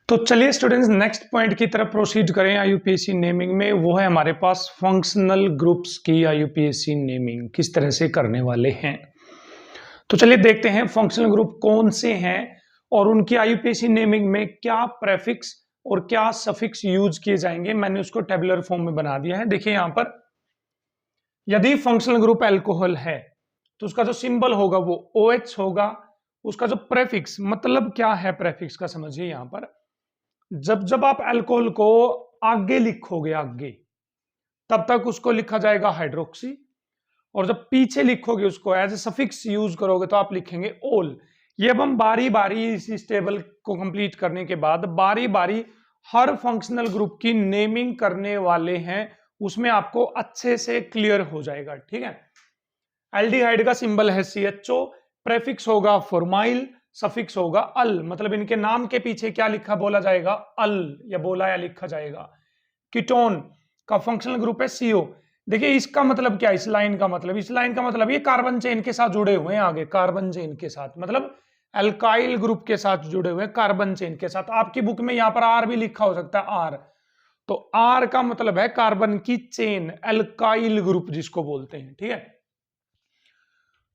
तो चलिए students next point की तरफ प्रोसीड करें आईयूपीएससी नेमिंग में। वो है हमारे पास फंक्शनल ग्रुप्स की आईयूपीएससी नेमिंग किस तरह से करने वाले हैं। तो चलिए देखते हैं फंक्शनल ग्रुप कौन से हैं और उनकी आईयूपीएससी नेमिंग में क्या प्रेफिक्स और क्या सफिक्स यूज किए जाएंगे। मैंने उसको टेबुलर फॉर्म में बना दिया है। देखिए यहां पर यदि फंक्शनल ग्रुप अल्कोहल है तो उसका जो सिंबल होगा वो OH होगा। उसका जो प्रेफिक्स मतलब क्या है, प्रेफिक्स का समझिए। यहां पर जब जब आप अल्कोहल को आगे लिखोगे आगे, तब तक उसको लिखा जाएगा हाइड्रोक्सी, और जब पीछे लिखोगे उसको एज ए सफिक्स यूज करोगे तो आप लिखेंगे ओल। ये अब हम बारी बारी इस टेबल को कंप्लीट करने के बाद बारी बारी हर फंक्शनल ग्रुप की नेमिंग करने वाले हैं, उसमें आपको अच्छे से क्लियर हो जाएगा। ठीक है, एल्डिहाइड का सिंबल है CHO, प्रेफिक्स होगा फॉर्माइल, सफिक्स होगा अल। मतलब इनके नाम के पीछे क्या लिखा बोला जाएगा, अल या बोला या लिखा जाएगा। कीटोन का फंक्शनल ग्रुप है CO। देखिए इसका मतलब क्या, इस लाइन का मतलब ये कार्बन चेन के साथ जुड़े हुए हैं, आगे कार्बन चेन के साथ, मतलब अल्काइल ग्रुप के साथ जुड़े हुए हैं कार्बन चेन के साथ। आपकी बुक में यहां पर R भी लिखा हो सकता है, R। तो R का मतलब है कार्बन की चेन, अल्काइल ग्रुप जिसको बोलते हैं। ठीक है,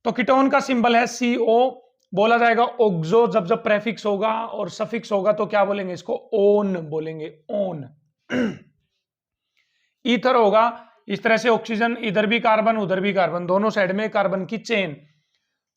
तो कीटोन का सिंबल है CO, बोला जाएगा ऑक्सो। जब जब प्रेफिक्स होगा और सफिक्स होगा तो क्या बोलेंगे, इसको ओन बोलेंगे, ओन। ईथर होगा इस तरह से, ऑक्सीजन इधर भी कार्बन उधर भी कार्बन, दोनों साइड में कार्बन की चेन।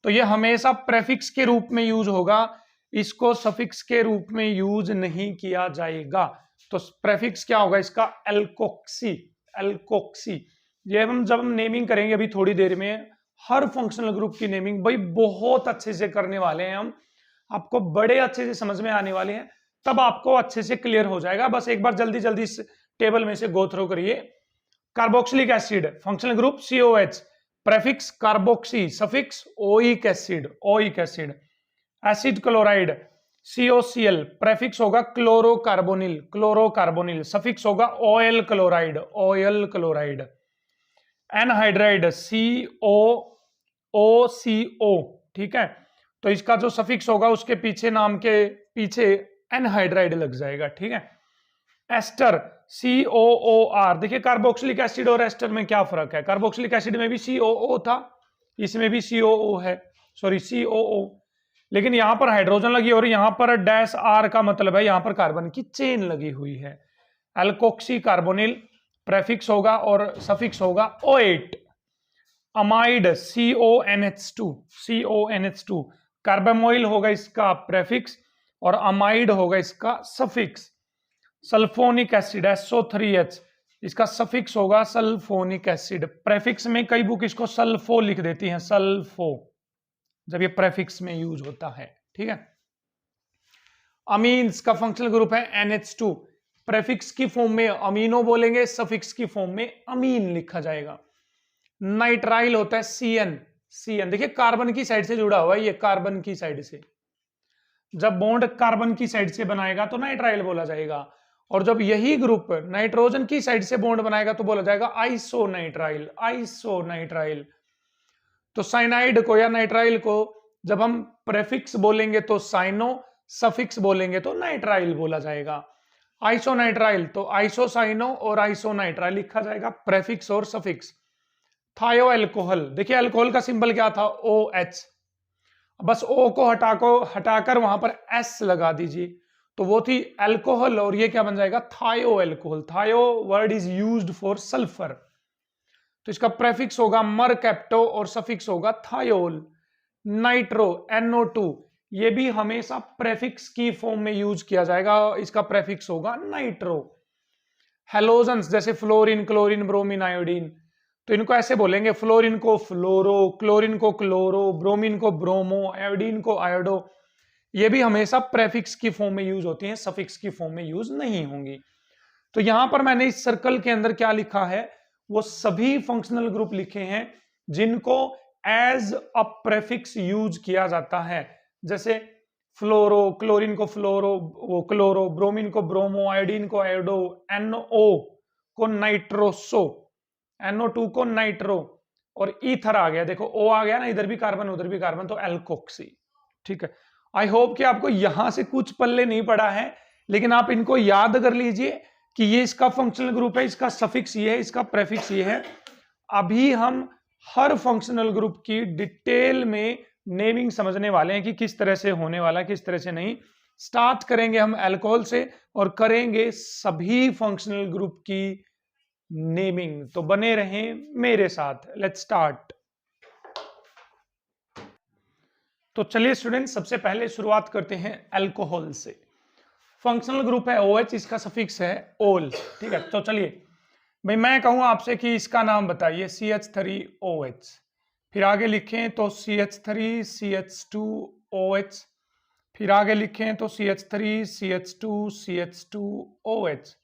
तो ये हमेशा प्रेफिक्स के रूप में यूज होगा, इसको सफिक्स के रूप में यूज नहीं किया जाएगा। तो प्रेफिक्स क्या होगा इसका, एल्कोक्सी, एल्कोक्सी। ये हम जब हम नेमिंग करेंगे अभी थोड़ी देर में, हर फंक्शनल ग्रुप की नेमिंग भाई बहुत अच्छे से करने वाले हैं हम, आपको बड़े अच्छे से समझ में आने वाले हैं, तब आपको अच्छे से क्लियर हो जाएगा। बस एक बार जल्दी जल्दी इस टेबल में से गो थ्रू करिए। Carboxylic acid functional group COH, prefix carboxy, suffix oic acid, oic acid. Acid chloride COCl, prefix होगा क्लोरोकार्बोनिल, क्लोरोकार्बोनिल, सफिक्स होगा oil chloride, oil chloride. Anhydride COOCO, ठीक है, तो इसका जो सफिक्स होगा उसके पीछे, नाम के पीछे एनहाइड्राइड लग जाएगा। ठीक है, एस्टर COOR। देखिए कार्बोक्सिलिक एसिड और एस्टर में क्या फर्क है, कार्बोक्सिलिक एसिड में भी COO था, इसमें भी COO है, सॉरी COO, लेकिन यहां पर हाइड्रोजन लगी और यहां पर डैश R का मतलब है यहां पर कार्बन की चेन लगी हुई है। एल्कोक्सी कार्बोनिल, प्रेफिक्स होगा और सफिक्स होगा O8। Amide CONH2, CONH2, carbamoyl होगा इसका प्रेफिक्स और अमाइड होगा इसका सफिक्स। सल्फोनिक एसिड SO3H, इसका सफिक्स होगा सल्फोनिक एसिड। प्रेफिक्स में कई बुक इसको सल्फो लिख देती हैं, सल्फो, जब ये प्रेफिक्स में यूज होता है। ठीक है, अमीन्स का फंक्शनल ग्रुप है NH2, प्रेफिक्स की फॉर्म में अमीनो बोलेंगे, सफिक्स की फॉर्म में अमीन लिखा जाएगा। नाइट्राइल होता है CN। देखिए कार्बन की साइड से जुड़ा हुआ है, ये कार्बन की साइड से, जब बॉन्ड कार्बन की साइड से बनाएगा तो नाइट्राइल बोला जाएगा, और जब यही ग्रुप नाइट्रोजन की साइड से बॉन्ड बनाएगा तो बोला जाएगा आइसोनाइट्राइल, आइसोनाइट्राइल। तो साइनाइड को या नाइट्राइल को जब हम प्रेफिक्स बोलेंगे तो साइनो, सफिक्स बोलेंगे तो नाइट्राइल बोला जाएगा। आइसोनाइट्राइल तो आइसोसाइनो और आइसोनाइट्राइल लिखा जाएगा, प्रेफिक्स और सफिक्स। थायो अल्कोहल, देखिए अल्कोहल का सिंबल क्या था, OH, बस O को हटाकर वहां पर S लगा दीजिए तो वो थी अल्कोहल, और ये क्या बन जाएगा, थायो अल्कोहल। थायो word is used for sulphur, तो इसका प्रेफिक्स होगा मरकैप्टो और सफिक्स होगा थायोल। नाइट्रो NO2, ये भी हमेशा प्रेफिक्स की फॉर्म में यूज किया जाएगा, इसका प्रेफिक्स होगा नाइट्रो। हेलोजेंस जैसे फ्लोरीन, क्लोरीन, ब्रोमीन, आयोडीन, तो इनको ऐसे बोलेंगे, फ्लोरीन को फ्लोरो, क्लोरीन को क्लोरो, ब्रोमीन को ब्रोमो, आयोडीन को आयोडो। ये भी हमेशा प्रेफिक्स की फॉर्म में यूज होती हैं, सफिक्स की फॉर्म में यूज नहीं होंगी। तो यहां पर मैंने इस सर्कल के अंदर क्या लिखा है, वो सभी फंक्शनल ग्रुप लिखे हैं जिनको एज अ प्रेफिक्स यूज किया जाता है। जैसे फ्लोरो, क्लोरीन को फ्लोरो, वो क्लोरो, ब्रोमीन को ब्रोमो, आयोडीन को आयोडो, NO को नाइट्रोसो, NO2 को नाइट्रो, और ईथर आ गया, देखो O आ गया ना, इधर भी कार्बन उधर भी कार्बन, तो एल्कोक्सी। ठीक है, आई होप कि आपको यहां से कुछ पल्ले नहीं पड़ा है, लेकिन आप इनको याद कर लीजिए कि ये इसका फंक्शनल ग्रुप है, इसका सफिक्स ये है, इसका प्रेफिक्स ये है। अभी हम हर फंक्शनल ग्रुप की डिटेल में नेमिंग समझने वाले हैं कि किस तरह से होने वाला है, किस तरह से नहीं। स्टार्ट करेंगे हम अल्कोहल से और करेंगे सभी फंक्शनल ग्रुप की नेमिंग। तो बने रहें मेरे साथ, लेट्स स्टार्ट। तो चलिए स्टूडेंट, सबसे पहले शुरुआत करते हैं अल्कोहल से। फंक्शनल ग्रुप है OH, इसका सफिक्स है ओल। ठीक है, तो चलिए भाई मैं कहूँ आपसे कि इसका नाम बताइए CH3OH, फिर आगे लिखें तो CH3CH2OH, फिर आगे लिखें तो CH3CH2CH2OH,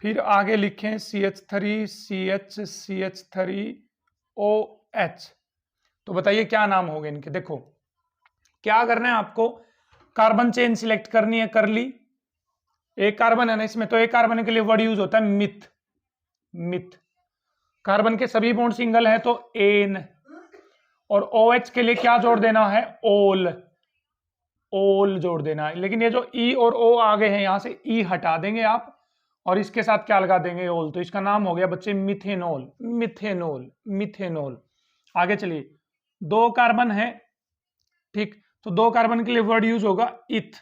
फिर आगे लिखें CH3CH3OH। तो बताइए क्या नाम होंगे इनके। देखो क्या करना है आपको, कार्बन चेन सिलेक्ट करनी है, कर ली। एक कार्बन है ना इसमें, तो एक कार्बन के लिए वर्ड यूज होता है मिथ। मिथ। कार्बन के सभी बॉन्ड सिंगल है तो एन, और OH के लिए क्या जोड़ देना है, ओल। ओल जोड़ देना है। लेकिन ये जो ई और ओ आ गए हैं, यहां से ई हटा देंगे आप और इसके साथ क्या लगा देंगे, ओल। तो इसका नाम हो गया बच्चे मिथेनॉल। Methanol, methanol. आगे चलिए, दो कार्बन है, ठीक, तो दो कार्बन के लिए वर्ड यूज होगा इथ।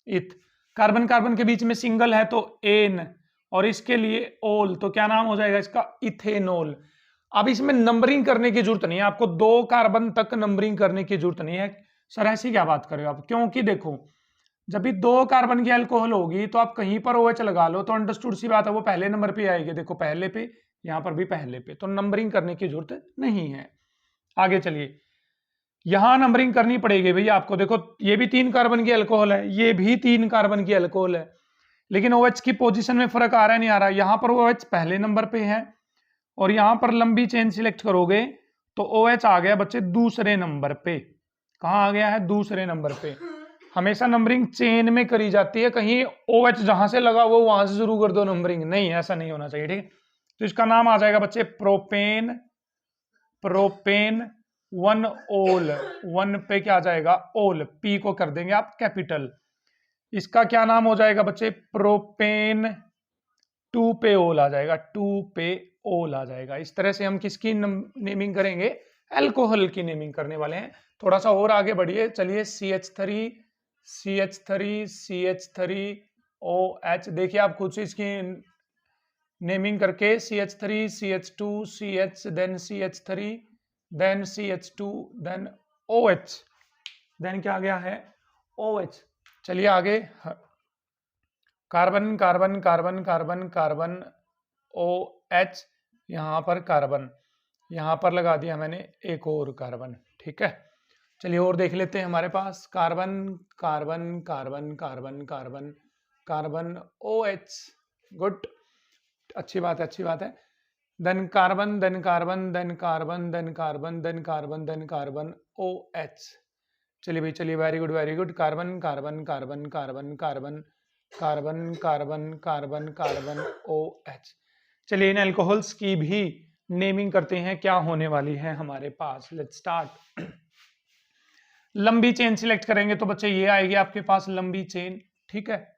इथ। कार्बन कार्बन के बीच में सिंगल है तो एन, और इसके लिए ओल, तो क्या नाम हो जाएगा इसका, इथेनॉल। अब इसमें नंबरिंग करने की जरूरत नहीं है आपको, दो कार्बन तक नंबरिंग करने की जरूरत नहीं है। सर ऐसी क्या बात कर रहे हो आप, क्योंकि देखो जब भी दो कार्बन की अल्कोहल होगी तो आप कहीं पर OH लगा लो तो अंडरस्टूड सी बात है वो पहले नंबर पे आएगी। देखो पहले पे, यहां पर भी पहले पे, तो नंबरिंग करने की जरूरत नहीं है। आगे चलिए, यहां नंबरिंग करनी पड़ेगी भैया आपको। देखो ये भी 3 कार्बन की अल्कोहल है, ये भी 3 कार्बन की अल्कोहल है, लेकिन OH की पोजीशन में फर्क आ रहा है नहीं आ रहा। यहां पर OH पहले नंबर पे है और यहां पर लंबी चेन सिलेक्ट करोगे तो OH आ गया बच्चे दूसरे नंबर पे। कहां आ गया है, दूसरे नंबर पे। हमेशा नंबरिंग चेन में करी जाती है, कहीं OH जहां से लगा वो वहां से शुरू कर दो नंबरिंग, नहीं, ऐसा नहीं होना चाहिए। ठीक है, तो इसका नाम आ जाएगा बच्चे प्रोपेन। प्रोपेन 1 ओल, 1 पे क्या आ जाएगा, ओल। P को कर देंगे आप कैपिटल। इसका क्या नाम हो जाएगा बच्चे, प्रोपेन 2 पे ओल आ जाएगा, 2 पे ओल आ जाएगा। इस तरह से हम किसकी नेमिंग करेंगे, अल्कोहल की नेमिंग करने वाले हैं। थोड़ा सा और आगे बढ़िए, चलिए CH3 देखिए आप खुद से इसकी नेमिंग करके, CH3 CH2 CH, then CH3, then CH2, then OH, then क्या आ गया है, OH। चलिए आगे, carbon carbon carbon carbon carbon OH, यहां पर कार्बन, यहां पर लगा दिया मैंने एक और कार्बन। ठीक है, चलिए और देख लेते हैं हमारे पास, carbon carbon carbon carbon carbon carbon OH। Good, अच्छी बात है, अच्छी बात है। Then carbon, then carbon, then carbon, then carbon, then carbon, then carbon OH। चलिए भाई, चलिए, very good very good. Carbon carbon carbon carbon carbon carbon carbon carbon carbon OH। चलिए इन अल्कोहल्स की भी नेमिंग करते हैं, क्या होने वाली है हमारे पास। Let's start. लंबी चेन सिलेक्ट करेंगे तो बच्चे ये आएगी आपके पास लंबी चेन। ठीक है,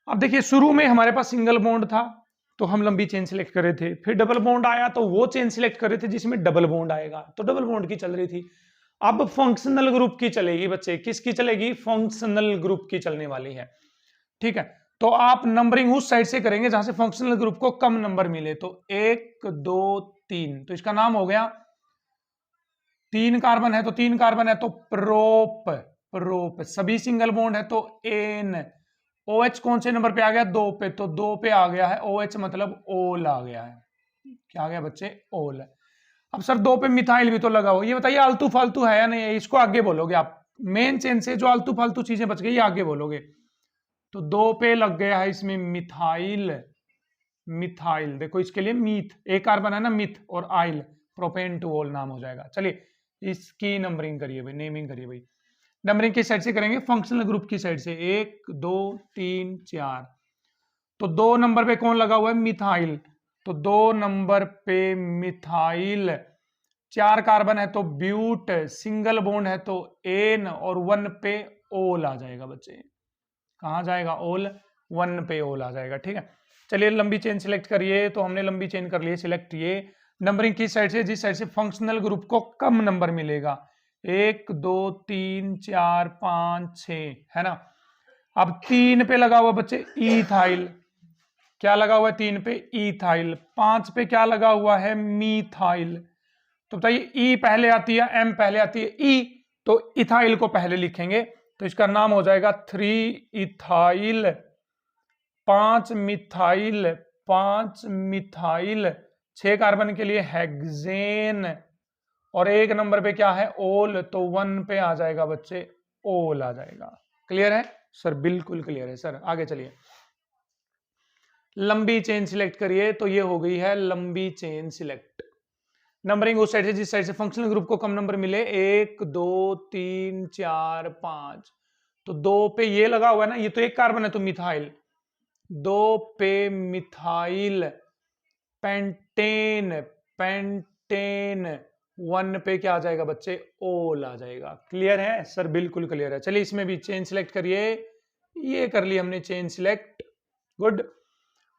अब देखिए शुरू में हमारे पास सिंगल बॉन्ड था तो हम लंबी चेन सिलेक्ट कर रहे थे, फिर डबल बॉन्ड आया तो वो चेन सिलेक्ट कर रहे थे जिसमें डबल बॉन्ड आएगा, तो डबल बॉन्ड की चल रही थी। अब फंक्शनल ग्रुप की चलेगी बच्चे, किसकी चलेगी, फंक्शनल ग्रुप की चलने वाली है। ठीक है, तो आप नंबरिंग उस साइड से करेंगे जहां से फंक्शनल ग्रुप को कम नंबर मिले, तो 1 2 3, तो इसका नाम हो गया, 3 कार्बन है तो 3 कार्बन है तो प्रोप। प्रोप, सभी सिंगल बॉन्ड है तो एन। OH कौन से नंबर पे आ गया, 2 पे, तो 2 पे आ गया है OH, मतलब ओल आ गया है। क्या आ गया बच्चे, ओल। अब सर 2 पे मिथाइल भी तो लगा हो, ये बताइए आलतू फालतू है या नहीं है, इसको आगे बोलोगे आप। मेन चेन से जो आलतू फालतू चीजें बच गई ये आगे बोलोगे। तो 2 पे लग गया है इसमें मिथाइल। मिथाइल, देखो इसके लिए मीथ, एक कार्बन है ना, मिथ और आइल, प्रोपेन टू ओल नाम हो जाएगा। चलिए इसकी नंबरिंग करिए भाई, नेमिंग करिए भाई। नंबरिंग किस साइड से करेंगे, फंक्शनल ग्रुप की साइड से। 1 2 3 4, तो 2 नंबर पे कौन लगा हुआ है, मिथाइल, तो 2 नंबर पे मिथाइल। 4 कार्बन है तो ब्यूट, सिंगल बॉन्ड है तो एन, और 1 पे ओल आ जाएगा बच्चे। कहाँ जाएगा ओल, 1 पे ओल आ जाएगा। ठीक है, चलिए लंबी चेन सिलेक्ट करिए। तो हमने लंबी चेन कर ली सिलेक्ट। ये नंबरिंग किस साइड से, जिस साइड से फंक्शनल ग्रुप को कम नंबर मिलेगा, 1 2 3 4 5 6 है ना। अब 3 पे लगा हुआ बच्चे इथाइल, क्या लगा हुआ है 3 पे इथाइल, 5 पे क्या लगा हुआ है मीथाइल। तो बताइए ई पहले आती है एम पहले आती है ई, तो इथाइल को पहले लिखेंगे तो इसका नाम हो जाएगा 3 इथाइल, 5 मिथाइल, 5 मिथाइल, 6 कार्बन के लिए हेक्सेन, और 1 नंबर पे क्या है ओल, तो 1 पे आ जाएगा बच्चे ओल आ जाएगा। क्लियर है सर? बिल्कुल क्लियर है सर। आगे चलिए, लंबी चेन सिलेक्ट करिए। तो ये हो गई है लंबी चेन सिलेक्ट। नंबरिंग उस साइड से जिस साइड से फंक्शनल ग्रुप को कम नंबर मिले, 1 2 3 4 5। तो 2 पे ये लगा हुआ है ना, ये तो 1 कार्बन है तो मिथाइल, 2 पे मिथाइल, पेंटेन, पेंटेन, 1 पे क्या आ जाएगा बच्चे ओल आ जाएगा। क्लियर है सर? बिल्कुल क्लियर है। चलिए इसमें भी चेन सिलेक्ट करिए। ये कर ली हमने चेन सिलेक्ट, गुड।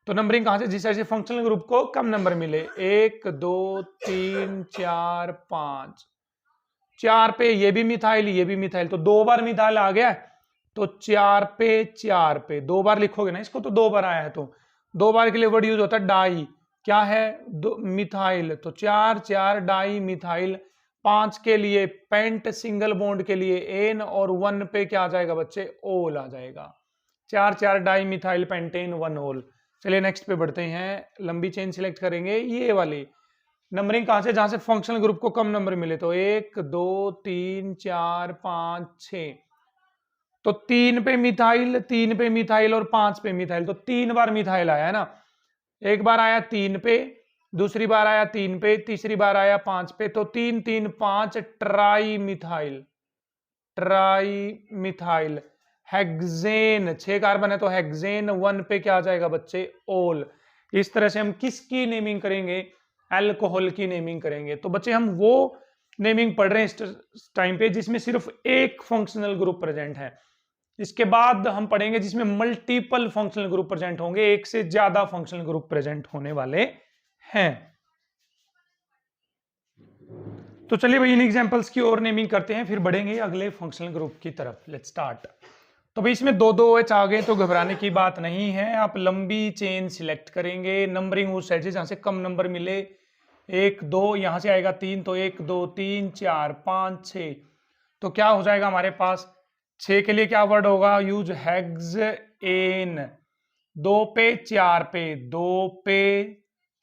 तो नंबरिंग कहां से, जिस साइड से फंक्शनल ग्रुप को कम नंबर मिले, 1 2 3 4 5। 4 पे ये भी मिथाइल ये भी मिथाइल, तो 2 बार मिथाइल आ गया, तो 4 पे 4 पे 2 बार लिखोगे ना इसको, तो 2 बार आया है, तो 2 बार के लिए वर्ड यूज होता है डाई, क्या है मिथाइल, तो 4 4 डाई मिथाइल। 5 के लिए पेंट सिंगल बॉन्ड के लिए एन, और 1 पे क्या आ जाएगा बच्चे ओल आ जाएगा। 4 4 डाई मिथाइल पेंटेन 1 ओल। चलिए नेक्स्ट पे बढ़ते हैं, लंबी चेन सिलेक्ट करेंगे ये वाली। नंबरिंग कहां से, जहां से फंक्शनल ग्रुप को कम नंबर मिले, तो 1 2 3 4 5 6। तो 3 पे मिथाइल, 3 पे मिथाइल और 5 पे मिथाइल, तो 3 बार मिथाइल आया है ना। एक बार आया 3 पे, दूसरी बार आया 3 पे, तीसरी बार आया 5 पे, तो 3 3 5 tri methyl, tri methyl. Hexane 6 carbon है तो हेक्सेन, 1 पे क्या आ जाएगा बच्चे ओल। इस तरह से हम किसकी नेमिंग करेंगे, अल्कोहल की नेमिंग करेंगे। तो बच्चे हम वो नेमिंग पढ़ रहे हैं इस टाइम पे जिसमें सिर्फ एक फंक्शनल ग्रुप प्रेजेंट है। इसके बाद हम पढ़ेंगे जिसमें मल्टीपल फंक्शनल ग्रुप प्रेजेंट होंगे, एक से ज्यादा फंक्शनल ग्रुप प्रेजेंट होने वाले हैं। तो चलिए भाई इन एग्जांपल्स की और नेमिंग करते हैं, फिर बढ़ेंगे अगले फंक्शनल ग्रुप की तरफ। Let's start. तो भाई इसमें 2 2 OH आ गए तो घबराने की बात नहीं है। आप लंबी चेन सिलेक्ट करेंगे, नंबरिंग उस साइड से जहां से कम नंबर मिले, 1 2 यहां से आएगा 3, तो 1 2 3 4 5 6। तो क्या हो जाएगा हमारे पास, 6 के लिए क्या वर्ड होगा यूज, हेक्सेन। 2 पे 4 पे 2 पे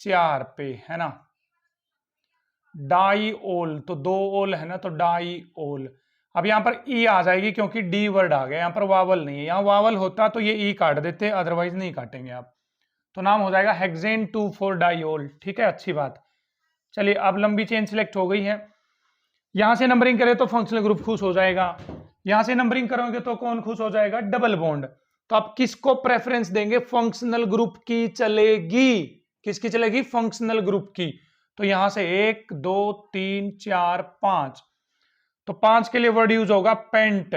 4 पे है ना, डाई ओल, तो 2 ओल है ना, तो डाई ओल। अब यहां पर ई आ जाएगी क्योंकि डी वर्ड आ गया, यहां पर वावल नहीं है, यहां वावल होता तो ये ई काट देते, अदरवाइज नहीं काटेंगे आप। तो नाम हो जाएगा हेक्सेन 2,4 डाइओल। ठीक है, अच्छी बात। चलिए अब लंबी चेन सिलेक्ट हो गई है। यहां से नंबरिंग करें तो फंक्शनल ग्रुप खुश हो जाएगा, यहां से नंबरिंग करोगे तो कौन खुश हो जाएगा, डबल बॉन्ड। तो आप किसको प्रेफरेंस देंगे, फंक्शनल ग्रुप की चलेगी। किसकी चलेगी, फंक्शनल ग्रुप की। तो यहां से 1 2 3 4 5, तो 5 के लिए वर्ड यूज होगा पेंट।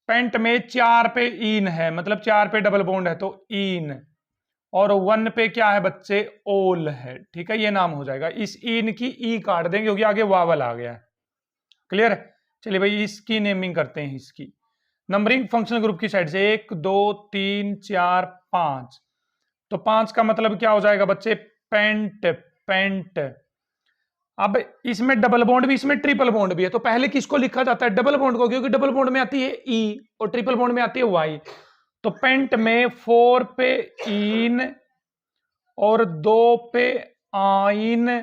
पेंट में 4 पे इन है, मतलब 4 पे डबल बॉन्ड है तो इन, और 1 पे क्या है बच्चे ओल है। ठीक है, ये नाम हो जाएगा। इस इन की ई काट देंगे क्योंकि आगे वावल आ गया है। क्लियर है? चलिए भाई इसकी नेमिंग करते हैं। इसकी नंबरिंग फंक्शनल ग्रुप की साइड से 1 2 3 4 5, तो 5 का मतलब क्या हो जाएगा बच्चे पेंट, पेंट। अब इसमें डबल बॉन्ड भी, इसमें ट्रिपल बॉन्ड भी है, तो पहले किसको लिखा जाता है, डबल बॉन्ड को, क्योंकि डबल बॉन्ड में आती है ई और ट्रिपल बॉन्ड में आती है वाई। तो पेंट में 4 पे इन और 2 पे आइन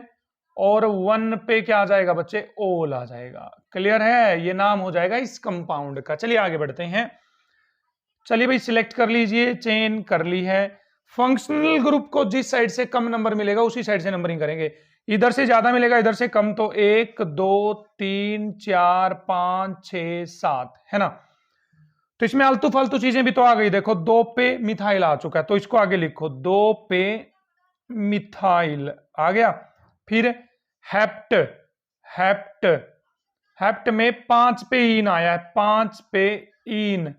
और 1 पे क्या आ जाएगा बच्चे ओल आ जाएगा। क्लियर है? ये नाम हो जाएगा इस कंपाउंड का। चलिए आगे बढ़ते हैं। चलिए भाई सिलेक्ट कर लीजिए, चेन कर ली है। फंक्शनल ग्रुप को जिस साइड से कम नंबर मिलेगा उसी साइड से नंबरिंग करेंगे। इधर से ज्यादा मिलेगा इधर से कम, तो 1 2 3 4 5 6 7 है ना। तो इसमें आलतू फालतू चीजें भी तो आ गई, देखो 2 पे मिथाइल आ चुका है तो इसको आगे लिखो, 2 पे मिथाइल आ गया। फिर हेप्ट, हेप्ट, हेप्ट में 5 पे इन आया है, 5 पे इन,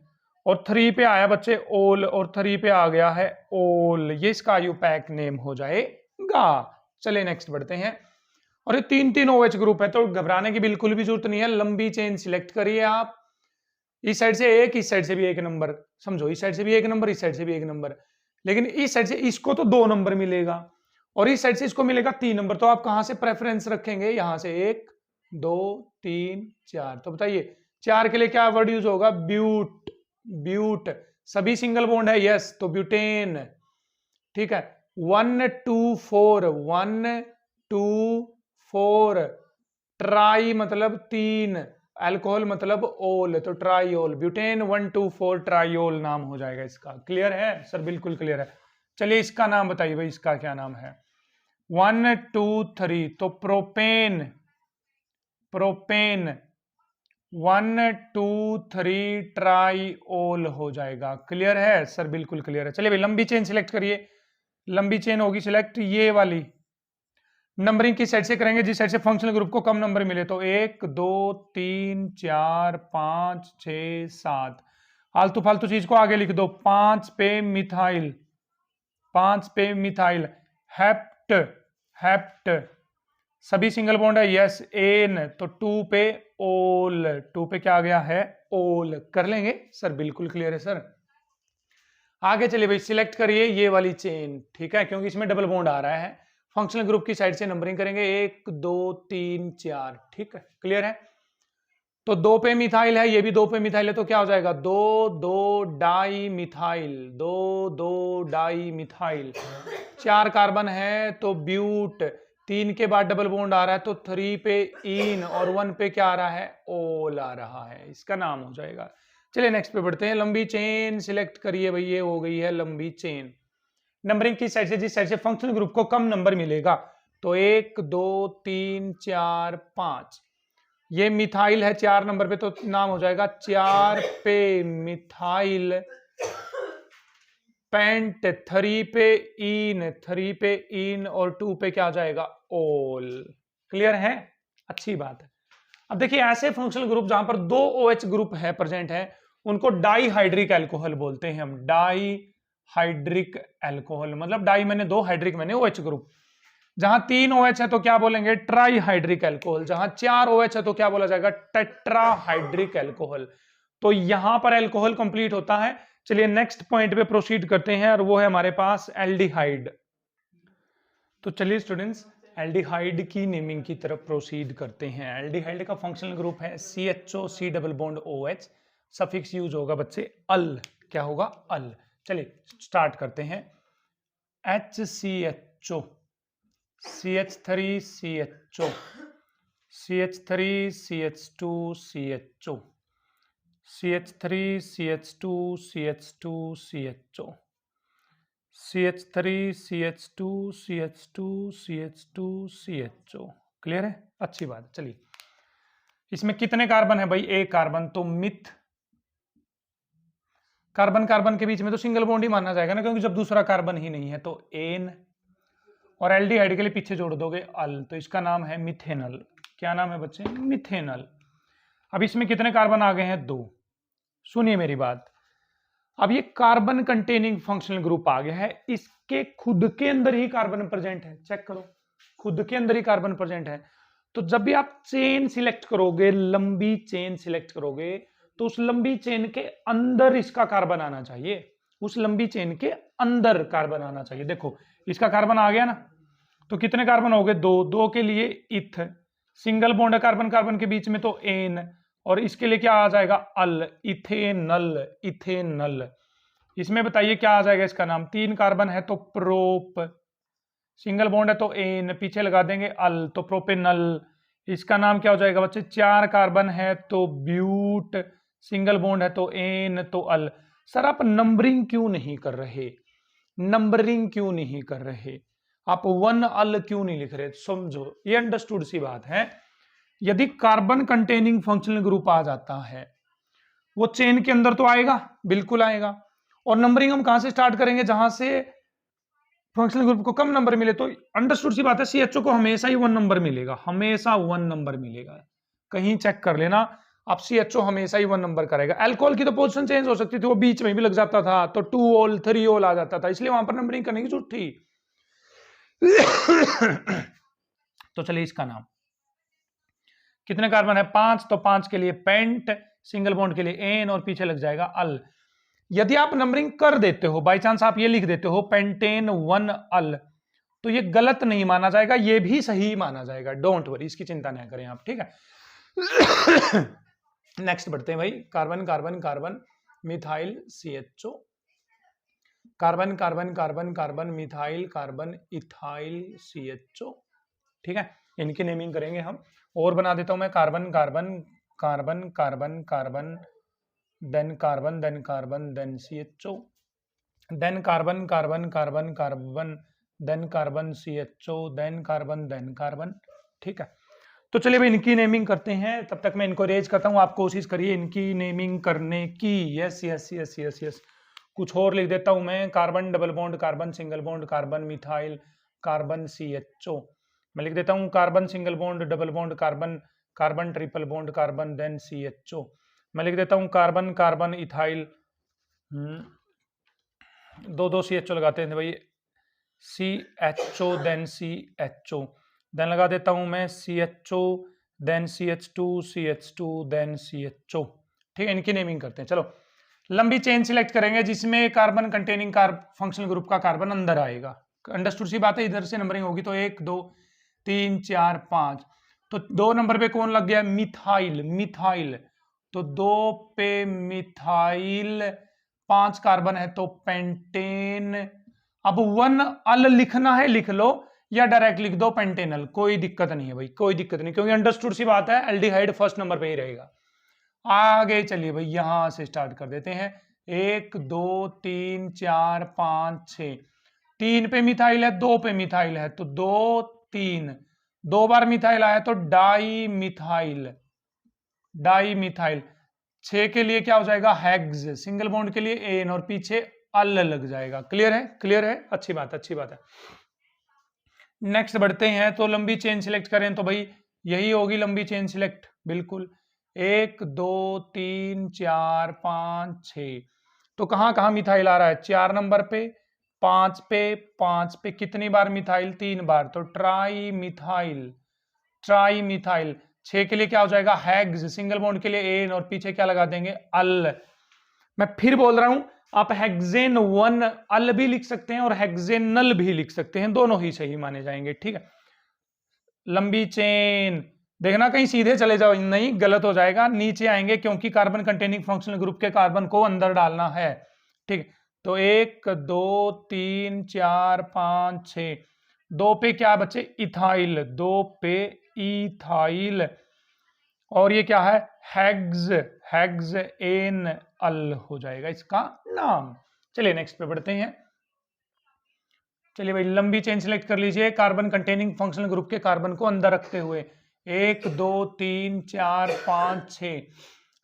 और 3 पे आया बच्चे ओल, और 3 पे आ गया है ओल, ये इसका आयुपैक नेम हो जाएगा। चलिए नेक्स्ट बढ़ते हैं। और ये 3 OH ग्रुप है, तो घबराने की बिल्कुल भी जरूरत नहीं है। लंबी चेन सिलेक्ट करिए आप, इस साइड से एक, इस साइड से भी एक नंबर, समझो इस साइड से भी एक नंबर, इस साइड से भी एक नंबर, लेकिन इस साइड से इसको तो 2 नंबर मिलेगा और इस साइड से इसको मिलेगा 3 नंबर। तो आप कहां से प्रेफरेंस रखेंगे? यहां से 1 2 3 4। तो बताइए 4 के लिए क्या वर्ड यूज होगा? ब्यूट। ब्यूट। सभी सिंगल बॉन्ड है, यस, तो ब्यूटेन। ठीक है, 1 2 4, 1 2 4, ट्राई मतलब 3, अल्कोहल मतलब ओल, तो ट्राईओल, ब्यूटेन 1 2 4 ट्राईओल नाम हो जाएगा इसका। क्लियर है सर? बिल्कुल क्लियर है। चलिए इसका नाम बताइए भाई, इसका क्या नाम है? 1 2 3, तो प्रोपेन। प्रोपेन 1 2 3 ट्राईओल हो जाएगा। क्लियर है सर? बिल्कुल क्लियर है। चलिए भाई लंबी चेन सिलेक्ट करिए। लंबी चेन होगी सिलेक्ट ये वाली। नंबरिंग किस साइड से करेंगे? जिस साइड से फंक्शनल ग्रुप को कम नंबर मिले, तो 1 2 3 4 5 6 7। आलतू फालतू चीज को आगे लिख दो। 5 पे मिथाइल, 5 पे मिथाइल। हेप्ट, हेप्ट, सभी सिंगल बॉन्ड है, यस। एन, तो 2 पे ओल, 2 पे क्या आ गया है? ओल। कर लेंगे सर? बिल्कुल क्लियर है सर। आगे चलिए भाई, सिलेक्ट करिए ये वाली चेन, ठीक है, क्योंकि इसमें डबल बॉन्ड आ रहा है। फंक्शनल ग्रुप की साइड से नंबरिंग करेंगे 1 2 3 4, ठीक है, क्लियर है। तो 2 पे मिथाइल है, ये भी 2 पे मिथाइल है, तो क्या हो जाएगा? 2 2 di methyl, 2 2 di methyl. 4 carbon है तो ब्यूट, 3 के बाद डबल बॉन्ड आ रहा है तो 3 पे इन, और 1 पे क्या आ रहा है? ओल आ रहा है, इसका नाम हो जाएगा। चलिए नेक्स्ट पे बढ़ते हैं। लंबी चेन सिलेक्ट करिए भाई, ये हो गई है लंबी चेन। नंबरिंग किस साइड से? जिस साइड से फंक्शनल ग्रुप को कम नंबर मिलेगा, तो 1 2 3 4 5। ये मिथाइल है 4 नंबर पे, तो नाम हो जाएगा 4 पे मिथाइल पेंट। 3 पे इन, 3 पे इन, और 2 पे क्या आ जाएगा? ओल। क्लियर है? अच्छी बात है। अब देखिए ऐसे फंक्शनल ग्रुप जहां पर 2 OH ग्रुप है प्रेजेंट है, उनको डाईहाइड्रिक अल्कोहल बोलते हैं हम। डाईहाइड्रिक अल्कोहल मतलब डाई मैंने 2, हाइड्रिक मैंने OH ग्रुप। जहां 3 OH है तो क्या बोलेंगे? Trihydric alcohol. जहां 4 OH है तो क्या बोला जाएगा? टेट्राहाइड्रिक अल्कोहल। तो यहां पर अल्कोहल कंप्लीट होता है। चलिए नेक्स्ट पॉइंट पे प्रोसीड करते हैं, और वो है हमारे पास एल्डिहाइड। तो चलिए स्टूडेंट्स एल्डिहाइड की नेमिंग की तरफ प्रोसीड करते हैं। एल्डिहाइड का फंक्शनल ग्रुप है CHO, C double bond OH। Suffix use होगा बच्चे अल। क्या होगा? अल। चलिए स्टार्ट करते हैं। HCHO, CH3 CHO, CH3 CH2 CHO, CH3 CH2 CH2 CHO, CH3 CH2 CH2 CH2 CHO। Clear है? अच्छी बात है। चलिए इसमें कितने कार्बन है भाई? एक कार्बन, तो मिथ। कार्बन कार्बन के बीच में तो सिंगल बॉन्ड ही माना जाएगा ना, क्योंकि जब दूसरा कार्बन ही नहीं है, तो एन। और एल्डिहाइड के लिए पीछे जोड़ दोगे अल, तो इसका नाम है मिथेनल। क्या नाम है बच्चे? मिथेनल। अब इसमें कितने कार्बन आ गए हैं? 2। सुनिए मेरी बात, अब ये कार्बन कंटेनिंग फंक्शनल ग्रुप आ गया है, इसके खुद के अंदर ही कार्बन प्रेजेंट है। चेक करो, खुद के अंदर ही कार्बन प्रेजेंट है। तो जब भी आप चेन सिलेक्ट करोगे, लंबी चेन सिलेक्ट करोगे, तो उस लंबी चेन के अंदर इसका कार्बन आना चाहिए। उस लंबी चेन के अंदर कार्बन आना चाहिए। देखो इसका कार्बन आ गया ना, तो कितने कार्बन हो गए? 2। 2 के लिए इथ, सिंगल बॉन्ड कार्बन कार्बन के बीच में, तो एन। और इसके लिए क्या आ जाएगा? अल, इथेनल। इथेनल। इसमें बताइए क्या आ जाएगा इसका नाम? 3 कार्बन है तो प्रोप, सिंगल बॉन्ड है तो एन, पीछे लगा देंगे अल, तो प्रोपेनल। इसका नाम क्या हो जाएगा बच्चे? 4 कार्बन है तो ब्यूट, सिंगल बॉन्ड है तो एन, तो अल। सर आप नंबरिंग क्यों नहीं कर रहे? नंबरिंग क्यों नहीं कर रहे? आप 1 अल क्यों नहीं लिख रहे? समझो ये अंडरस्टूड सी बात है। यदि कार्बन कंटेनिंग फंक्शनल ग्रुप आ जाता है, वो चेन के अंदर तो आएगा, बिल्कुल आएगा। और नंबरिंग हम कहां से स्टार्ट करेंगे? जहां से फंक्शनल ग्रुप को कम नंबर मिले। तो अंडरस्टूड सी बात है, CHO को हमेशा ही 1 नंबर मिलेगा, हमेशा 1 नंबर मिलेगा। कहीं चेक कर लेना, अब CHO हमेशा ही 1 नंबर करेगा। अल्कोहल की तो पोजीशन चेंज हो सकती थी, वो बीच में भी लग जाता था तो 2 ओल 3 ओल आ जाता था, इसलिए वहां पर नंबरिंग करने की जरूरत थी। तो चलिए इसका नाम, कितने कार्बन है 5, तो 5 के लिए पेंट, सिंगल बॉन्ड के लिए एन और पीछे लग जाएगा अल। यदि आप नंबरिंग कर देते हो, बाई चांस आप ये लिख देते हो पेंटेन 1 अल, तो ये गलत नहीं माना जाएगा, ये भी सही माना जाएगा। डोंट वरी, इसकी चिंता ना करें आप, ठीक है। नेक्स्ट बढ़ते हैं भाई, carbon carbon carbon methyl CHO, carbon carbon carbon carbon methyl carbon ethyl CHO, ठीक है। इनकी नेमिंग करेंगे हम, और बना देता हूं मैं, carbon carbon carbon carbon carbon then carbon then carbon then CHO, then carbon carbon carbon carbon then carbon CHO, then carbon, ठीक है। तो चलिए भाई इनकी नेमिंग करते हैं, तब तक मैं इनको रेज करता हूं, आप कोशिश करिए इनकी नेमिंग करने की। Yes yes yes yes yes, कुछ और लिख देता हूं मैं, carbon double bond carbon single bond carbon methyl carbon CHO, मैं लिख देता हूं carbon single bond double bond carbon carbon triple bond carbon then CHO, मैं लिख देता हूं कार्बन कार्बन इथाइल, दो CHO लगाते हैं भाई, CHO देन CHO, देन लगा देता हूं मैं CHO then CH2 then CHO, ठीक है। इनकी नेमिंग करते हैं। चलो लंबी चेन सिलेक्ट करेंगे जिसमें कार्बन कंटेनिंग फंक्शनल ग्रुप का कार्बन अंदर आएगा। अंडरस्टूड सी बात है, इधर से नंबरिंग होगी तो 1 2 3 4 5, तो 2 नंबर पे कौन लग गया, मिथाइल, मिथाइल, तो 2 पे मिथाइल, 5 कार्बन है तो पेंटेन। अब 1 अल लिखना है लिख लो, या डायरेक्ट लिख दो पेंटेनल, कोई दिक्कत नहीं है भाई, कोई दिक्कत नहीं, क्योंकि अंडरस्टूड सी बात है, एल्डिहाइड फर्स्ट नंबर पे ही रहेगा। आगे चलिए भाई, यहां से स्टार्ट कर देते हैं, 1 2 3 4 5 6, 3 पे मिथाइल है, 2 पे मिथाइल है, तो 2 3, 2 बार मिथाइल आया तो डाई मिथाइल, डाई मिथाइल। 6 के लिए क्या हो जाएगा, हेग्स, सिंगल बॉन्ड के लिए एन और पीछे अल लग जाएगा। क्लियर है, क्लियर है, अच्छी बात है, अच्छी बात है। नेक्स्ट बढ़ते हैं, तो लंबी चेन सिलेक्ट करें तो भाई यही होगी लंबी चेन सिलेक्ट, बिल्कुल 1 2 3 4 5 6, तो कहां कहां मिथाइल आ रहा है, 4 नंबर पे, 5 पे, 5 पे कितनी बार मिथाइल, 3 बार, तो ट्राई मिथाइल, ट्राई मिथाइल। 6 के लिए क्या हो जाएगा, हेग्स, सिंगल बॉन्ड के लिए एन और पीछे क्या लगा देंगे, अल। मैं फिर बोल रहा हूं, आप हेक्सेन 1 अल भी लिख सकते हैं और हेक्सेनल भी लिख सकते हैं, दोनों ही सही माने जाएंगे, ठीक है। लंबी चेन, देखना कहीं सीधे चले जाओ, नहीं गलत हो जाएगा, नीचे आएंगे क्योंकि कार्बन कंटेनिंग फंक्शनल ग्रुप के कार्बन को अंदर डालना है, ठीक। तो 1 2 3 4 5 6, 2 पे क्या बचे, इथाइल, 2 पे इथाइल, और ये क्या है, हेग्स, हेग्स एन अल हो जाएगा इसका नाम। चलिए नेक्स्ट पे बढ़ते हैं। चलिए भाई लंबी चेन सिलेक्ट कर लीजिए, कार्बन कंटेनिंग फंक्शनल ग्रुप के कार्बन को अंदर रखते हुए, 1 2 3 4 5 6,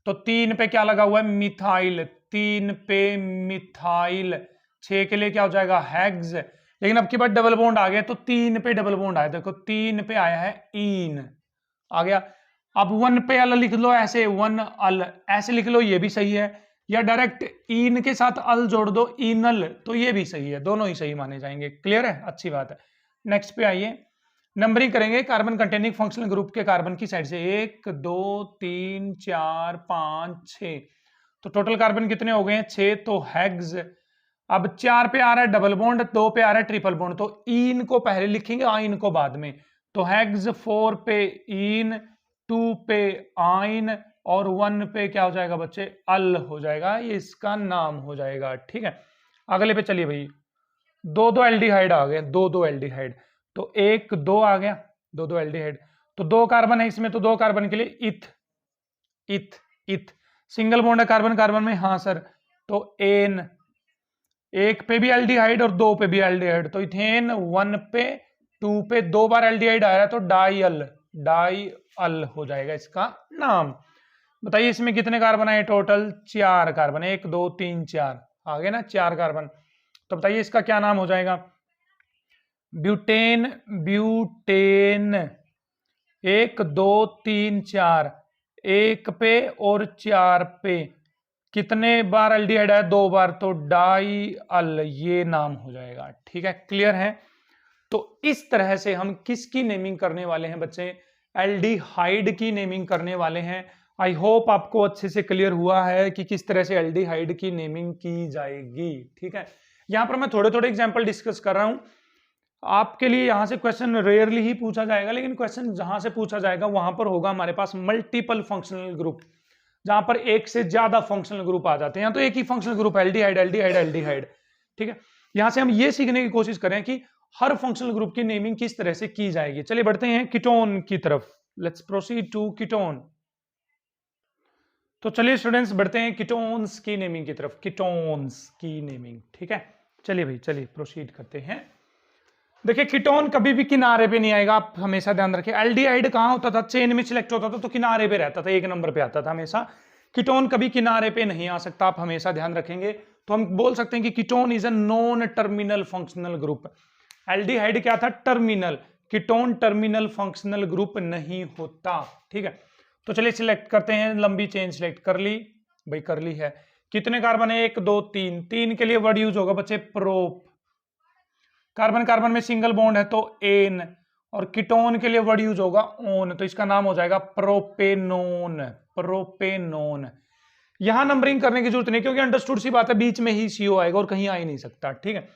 तो 3 पे क्या लगा हुआ है, मिथाइल, 3 पे मिथाइल, 6 के लिए क्या हो जाएगा, हेग्स, लेकिन अब की बार डबल बॉन्ड आ गया तो 3 पे डबल बॉन्ड आया, देखो 3 पे आया है इन, आ गया। अब 1 पे अल लिख लो, ऐसे 1 अल ऐसे लिख लो, ये भी सही है, या डायरेक्ट इन के साथ अल जोड़ दो, इनल, तो ये भी सही है, दोनों ही सही माने जाएंगे। क्लियर है, अच्छी बात है। नेक्स्ट पे आइए, नंबरिंग करेंगे कार्बन कंटेनिंग फंक्शनल ग्रुप के कार्बन की साइड से, 1 2 3 4 5 6, तो टोटल कार्बन कितने हो गए हैं, 6, तो हेग्स। अब 4 पे आ रहा है डबल बॉन्ड, 2 पे आ रहा है ट्रिपल बॉन्ड, तो इन को पहले लिखेंगे, आइन को बाद में, तो हेग्स 4 पे इन, 2 पे आइन, और 1 पे क्या हो जाएगा बच्चे, अल हो जाएगा, ये इसका नाम हो जाएगा, ठीक है। अगले पे चलिए भाई, 2 एल्डिहाइड आ गए, 2 एल्डिहाइड, तो 1 2 आ गया, 2 एल्डिहाइड, तो 2 कार्बन है इसमें, तो 2 कार्बन के लिए इथ, इथ, इथ, सिंगल बॉन्ड है कार्बन कार्बन में, हाँ सर, तो एन, 1 पे भी एल्डिहाइड और 2 पे भी एल्डिहाइड, तो इथेन 1 पे, 2 पे 2 बार एल्डिहाइड आया तो डाई अल, डाई अल हो जाएगा इसका नाम। बताइए इसमें कितने कार्बन आए, टोटल 4 कार्बन, 1 2 3 4 आ गए ना, 4 कार्बन, तो बताइए इसका क्या नाम हो जाएगा, ब्यूटेन, ब्यूटेन, 1 2 3 4, 1 पे और 4 पे कितने बार एल्डिहाइड है? 2 बार, तो डाई अल ये नाम हो जाएगा। ठीक है, क्लियर है? तो इस तरह से हम किसकी नेमिंग करने वाले हैं बच्चे? एल्डिहाइड की नेमिंग करने वाले हैं। आई होप आपको अच्छे से क्लियर हुआ है कि किस तरह से एल्डिहाइड की नेमिंग की जाएगी। ठीक है, यहां पर मैं थोड़े थोड़े एग्जांपल डिस्कस कर रहा हूं। आपके लिए यहां से क्वेश्चन रेयरली ही पूछा जाएगा, लेकिन क्वेश्चन जहां से पूछा जाएगा वहां पर होगा हमारे पास मल्टीपल फंक्शनल ग्रुप, जहां पर एक से ज्यादा फंक्शनल ग्रुप आ जाते हैं। यहाँ तो एक ही functional group aldehyde aldehyde aldehyde. ठीक है, यहां से हम ये सीखने की कोशिश करें कि हर फंक्शनल ग्रुप की नेमिंग किस तरह से की जाएगी। चलिए बढ़ते हैं कीटोन की तरफ। Let's proceed to ketone. तो चलिए स्टूडेंट्स बढ़ते हैं कीटोन्स की नेमिंग की तरफ, कीटोन्स की नेमिंग। ठीक है, चलिए भाई चलिए प्रोसीड करते हैं। देखिए कीटोन कभी भी किनारे पे नहीं आएगा, आप हमेशा ध्यान रखें। एल्डिहाइड कहां होता था? चेन में सिलेक्ट होता था तो किनारे पे रहता था, 1 नंबर पे आता था हमेशा। कीटोन कभी किनारे पे नहीं आ सकता, आप हमेशा ध्यान रखेंगे। तो हम बोल सकते हैं कि ketone is a non terminal functional group. Aldehyde क्या था? Terminal. Ketone terminal functional group नहीं होता। ठीक है, तो चलिए सिलेक्ट करते हैं। लंबी चेन सिलेक्ट कर ली भाई, कर ली है। कितने कार्बन है? 1 2 3। 3 के लिए वर्ड यूज होगा बच्चे प्रोप। कार्बन कार्बन में सिंगल बॉन्ड है तो एन, और कीटोन के लिए वर्ड यूज होगा ओन, तो इसका नाम हो जाएगा प्रोपेनोन। प्रोपेनोन। यहां नंबरिंग करने की जरूरत नहीं, क्योंकि अंडरस्टूड सी बात है, बीच में ही सीओ आएगा और कहीं आ ही नहीं सकता। ठीक है,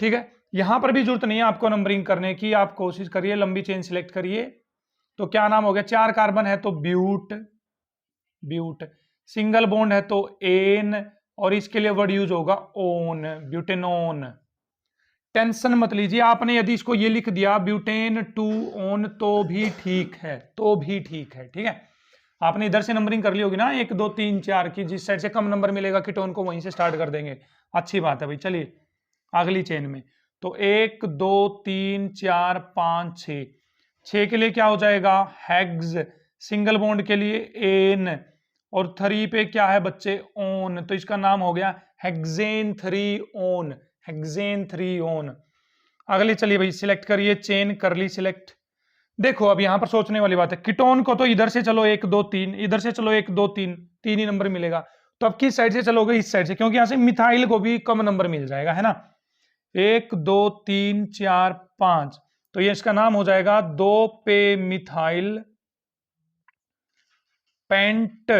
ठीक है, यहां पर भी जरूरत नहीं है आपको नंबरिंग करने की। आप कोशिश करिए, लंबी चेन सिलेक्ट करिए। तो क्या नाम हो गया? 4 कार्बन है तो ब्यूट। ब्यूट। सिंगल बॉन्ड है तो एन, और इसके लिए वर्ड यूज होगा ओन, ब्यूटेनोन। टेंशन मत लीजिए, आपने यदि इसको ये लिख दिया ब्यूटेन टू ओन तो भी ठीक है, तो भी ठीक है। ठीक है, आपने इधर से नंबरिंग कर ली होगी ना, 1 2 3 4 की, जिस साइड से कम नंबर मिलेगा कीटोन को वहीं से स्टार्ट कर देंगे। अच्छी बात है भाई। चलिए अगली चेन में, तो 1 2 3 4 5 6। 6 के लिए क्या हो जाएगा? हेग्स। सिंगल बॉन्ड के लिए एन, और 3 पे क्या है बच्चे? ओन, तो इसका नाम हो गया हेक्सेन 3 ओन। Hexane 3 own. अगली चलिए भाई सिलेक्ट करिए, चेन कर ली सिलेक्ट। देखो अब यहां पर सोचने वाली बात है, कीटोन को तो इधर से चलो 1 2 3, इधर से चलो 1 2 3, 3 ही नंबर मिलेगा। तो अब किस साइड से चलोगे? इस साइड से, क्योंकि यहां से मिथाइल को भी कम नंबर मिल जाएगा, है ना। 1 2 3 4 5, तो ये इसका नाम हो जाएगा 2 पे methyl pent.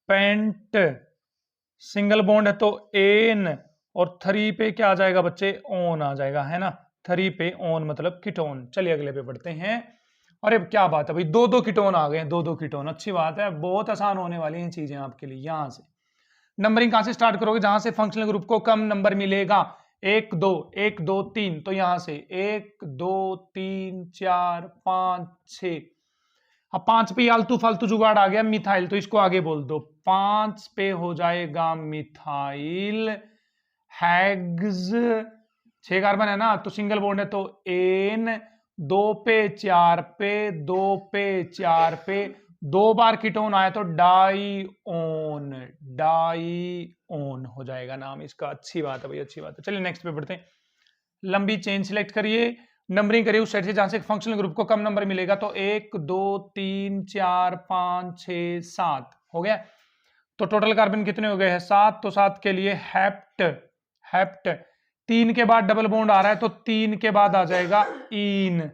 Pent. Single bond है तो एन, और 3 पे क्या आ जाएगा बच्चे? ओन आ जाएगा, है ना। 3 पे ओन मतलब कीटोन। चलिए अगले पे बढ़ते हैं। अरे क्या बात है भाई, 2 कीटोन आ गए हैं, 2 कीटोन। अच्छी बात है, बहुत आसान होने वाली हैं चीजें आपके लिए। यहां से नंबरिंग कहां से स्टार्ट करोगे? जहां से फंक्शनल ग्रुप को कम नंबर मिलेगा। 1 2 1 2 3, तो यहां से 1 2 3 4 5 6। अब 5 पे आलतू फालतू जुगाड़ आ गया, मिथाइल, तो इसको आगे बोल दो। 5 पे हो जाएगा मिथाइल हैग्स। 6 कार्बन है ना, तो सिंगल बॉन्ड है तो एन। 2 पे 4 पे, 2 पे 4 पे, 2 बार कीटोन आया तो डाई ओन। डाई ओन हो जाएगा नाम इसका। अच्छी बात है भाई, अच्छी बात है। चलिए नेक्स्ट पे बढ़ते हैं। लंबी चेन सिलेक्ट करिए, नंबरिंग करिए उस साइड से जहां से फंक्शनल ग्रुप को कम नंबर मिलेगा। तो 1 2 3 4 5 6 7 हो गया। तो टोटल कार्बन कितने हो गए हैं? 7। तो 7 के लिए हेप्ट। हेप्ट। 3 के बाद डबल बॉन्ड आ रहा है तो 3 के बाद आ जाएगा इन।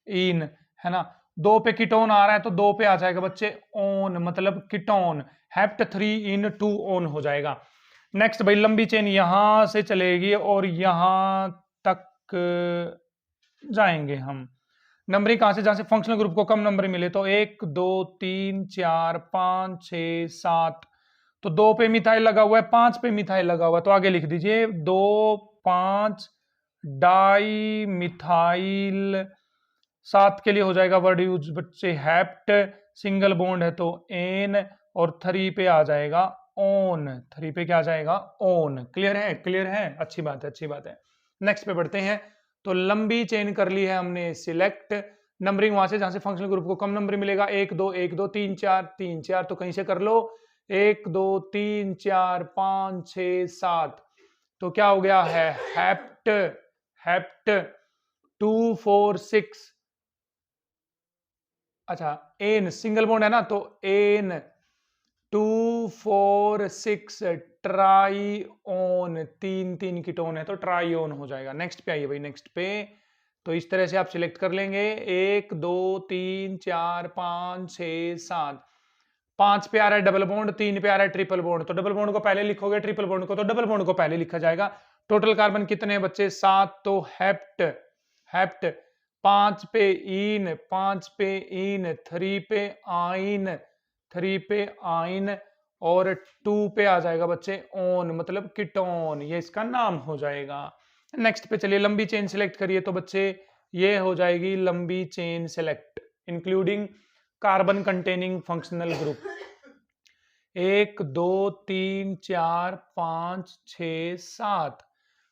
इन, है ना। 2 पे कीटोन आ रहा है तो 2 पे आ जाएगा बच्चे ओन, मतलब कीटोन। हेप्ट 3 इन 2 ओन हो जाएगा। नेक्स्ट भाई लंबी चेन यहां से चलेगी और यहां तक जाएंगे हम। नंबरिंग कहां से? जहां से फंक्शनल ग्रुप को कम नंबर मिले। तो 1 2 3 4 5 6 7, तो 2 पे मिथाइल लगा हुआ है, 5 पे मिथाइल लगा हुआ है, तो आगे लिख दीजिए 2 5 डाई मिथाइल। 7 के लिए हो जाएगा वर्ड यूज बच्चे हैप्ट। सिंगल बॉन्ड है तो एन, और 3 पे आ जाएगा ओन। 3 पे क्या आ जाएगा? ओन। क्लियर है? क्लियर है, अच्छी बात है, अच्छी बात है। नेक्स्ट पे बढ़ते हैं। तो लंबी चेन कर ली है हमने सिलेक्ट। नंबरिंग वहां से जहां से फंक्शनल ग्रुप को कम नंबर मिलेगा। 1 2 1 2 3 4 3 4, तो कहीं से कर लो। 1 2 3 4 5 6 7, तो क्या हो गया है? हेप्ट। हेप्ट 2 4 6। अच्छा एन सिंगल बॉन्ड है ना, तो एन 2 4 6 ट्राईओन, 3 कीटोन है तो ट्राईओन हो जाएगा। नेक्स्ट पे आइए भाई, नेक्स्ट पे। तो इस तरह से आप सिलेक्ट कर लेंगे 1 2 3 4 5 6 7। 5 पे आ रहा है डबल बॉन्ड, 3 पे आ रहा है ट्रिपल बॉन्ड, तो डबल बॉन्ड को पहले लिखोगे, ट्रिपल बॉन्ड को तो डबल बॉन्ड को पहले लिखा जाएगा। टोटल कार्बन कितने हैं बच्चे? 7। तो हेप्ट, हेप्ट 5 पे इन, 5 पे इन, 3 पे आइन, 3 पे आइन, और 2 पे आ जाएगा बच्चे ओन, मतलब कीटोन, ये इसका नाम हो जाएगा। नेक्स्ट पे चलिए, लंबी चेन सिलेक्ट करिए, तो बच्चे ये हो जाएगी लंबी chain select, including carbon containing functional group. 1 2 3 4 5 6 7।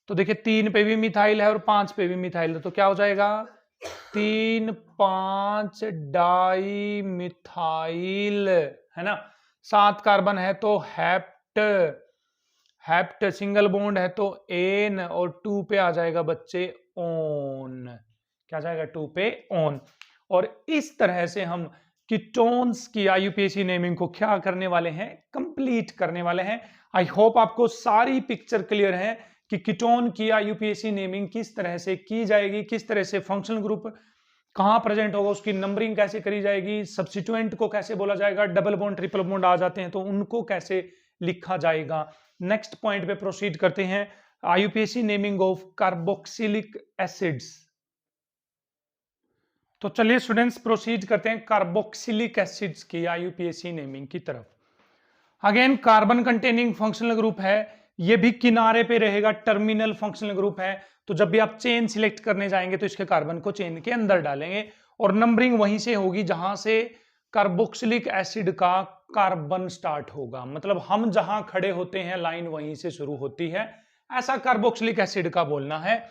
तो देखिए 3 पे भी मिथाइल है और 5 पे भी मिथाइल है, तो क्या हो जाएगा? 3 5 डाई मिथाइल, है ना। 7 कार्बन है तो हेप्ट, हेप्ट सिंगल बॉन्ड है तो एन, और 2 पे आ जाएगा बच्चे ओन, क्या जाएगा? 2 पे ओन। और इस तरह से हम कीटोन्स की आईयूपीएसी नेमिंग को क्या करने वाले हैं? कंप्लीट करने वाले हैं। आई होप आपको सारी पिक्चर क्लियर है कि कीटोन की आईयूपीएसी नेमिंग किस तरह से की जाएगी, किस तरह से फंक्शनल ग्रुप कहां प्रेजेंट होगा, उसकी नंबरिंग कैसे करी जाएगी, सब्स्टिट्यूएंट को कैसे बोला जाएगा, डबल बॉन्ड ट्रिपल बॉन्ड आ जाते हैं तो उनको कैसे लिखा जाएगा। नेक्स्ट पॉइंट पे प्रोसीड करते हैं, IUPAC naming of carboxylic acids. तो चलिए स्टूडेंट्स प्रोसीड करते हैं कार्बोक्सिलिक एसिड्स की आईयूपीएसी नेमिंग की तरफ। Again carbon containing functional group है, ये भी किनारे पे रहेगा, टर्मिनल फंक्शनल ग्रुप है। तो जब भी आप चेन सिलेक्ट करने जाएंगे तो इसके कार्बन को चेन के अंदर डालेंगे और नंबरिंग वहीं से होगी जहां से कार्बोक्सिलिक एसिड का कार्बन स्टार्ट होगा, मतलब हम जहां खड़े होते हैं लाइन वहीं से शुरू होती है, ऐसा कार्बोक्सिलिक एसिड का बोलना है।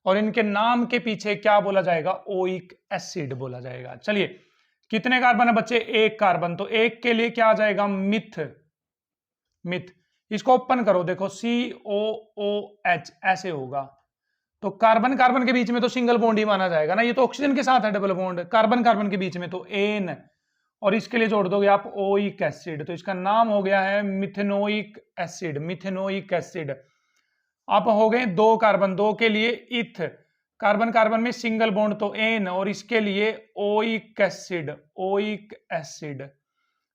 और इनके नाम के पीछे क्या बोला जाएगा? ओइक एसिड बोला जाएगा। चलिए कितने कार्बन है बच्चे? 1 कार्बन, तो 1 के लिए क्या आ जाएगा? Myth, myth. इसको ओपन करो, देखो COOH ऐसे होगा। तो कार्बन कार्बन के बीच में तो सिंगल बॉन्ड ही माना जाएगा ना, ये तो ऑक्सीजन के साथ है डबल बॉन्ड, कार्बन कार्बन के बीच में तो एन, और इसके लिए जोड़ दोगे आप ओइक एसिड, तो इसका नाम हो गया है मिथेनोइक एसिड, मिथेनोइक एसिड। अब हो गए 2 कार्बन, 2 के लिए इथ, कार्बन कार्बन में सिंगल बॉन्ड तो एन, और इसके लिए ओइक एसिड, ओइक एसिड।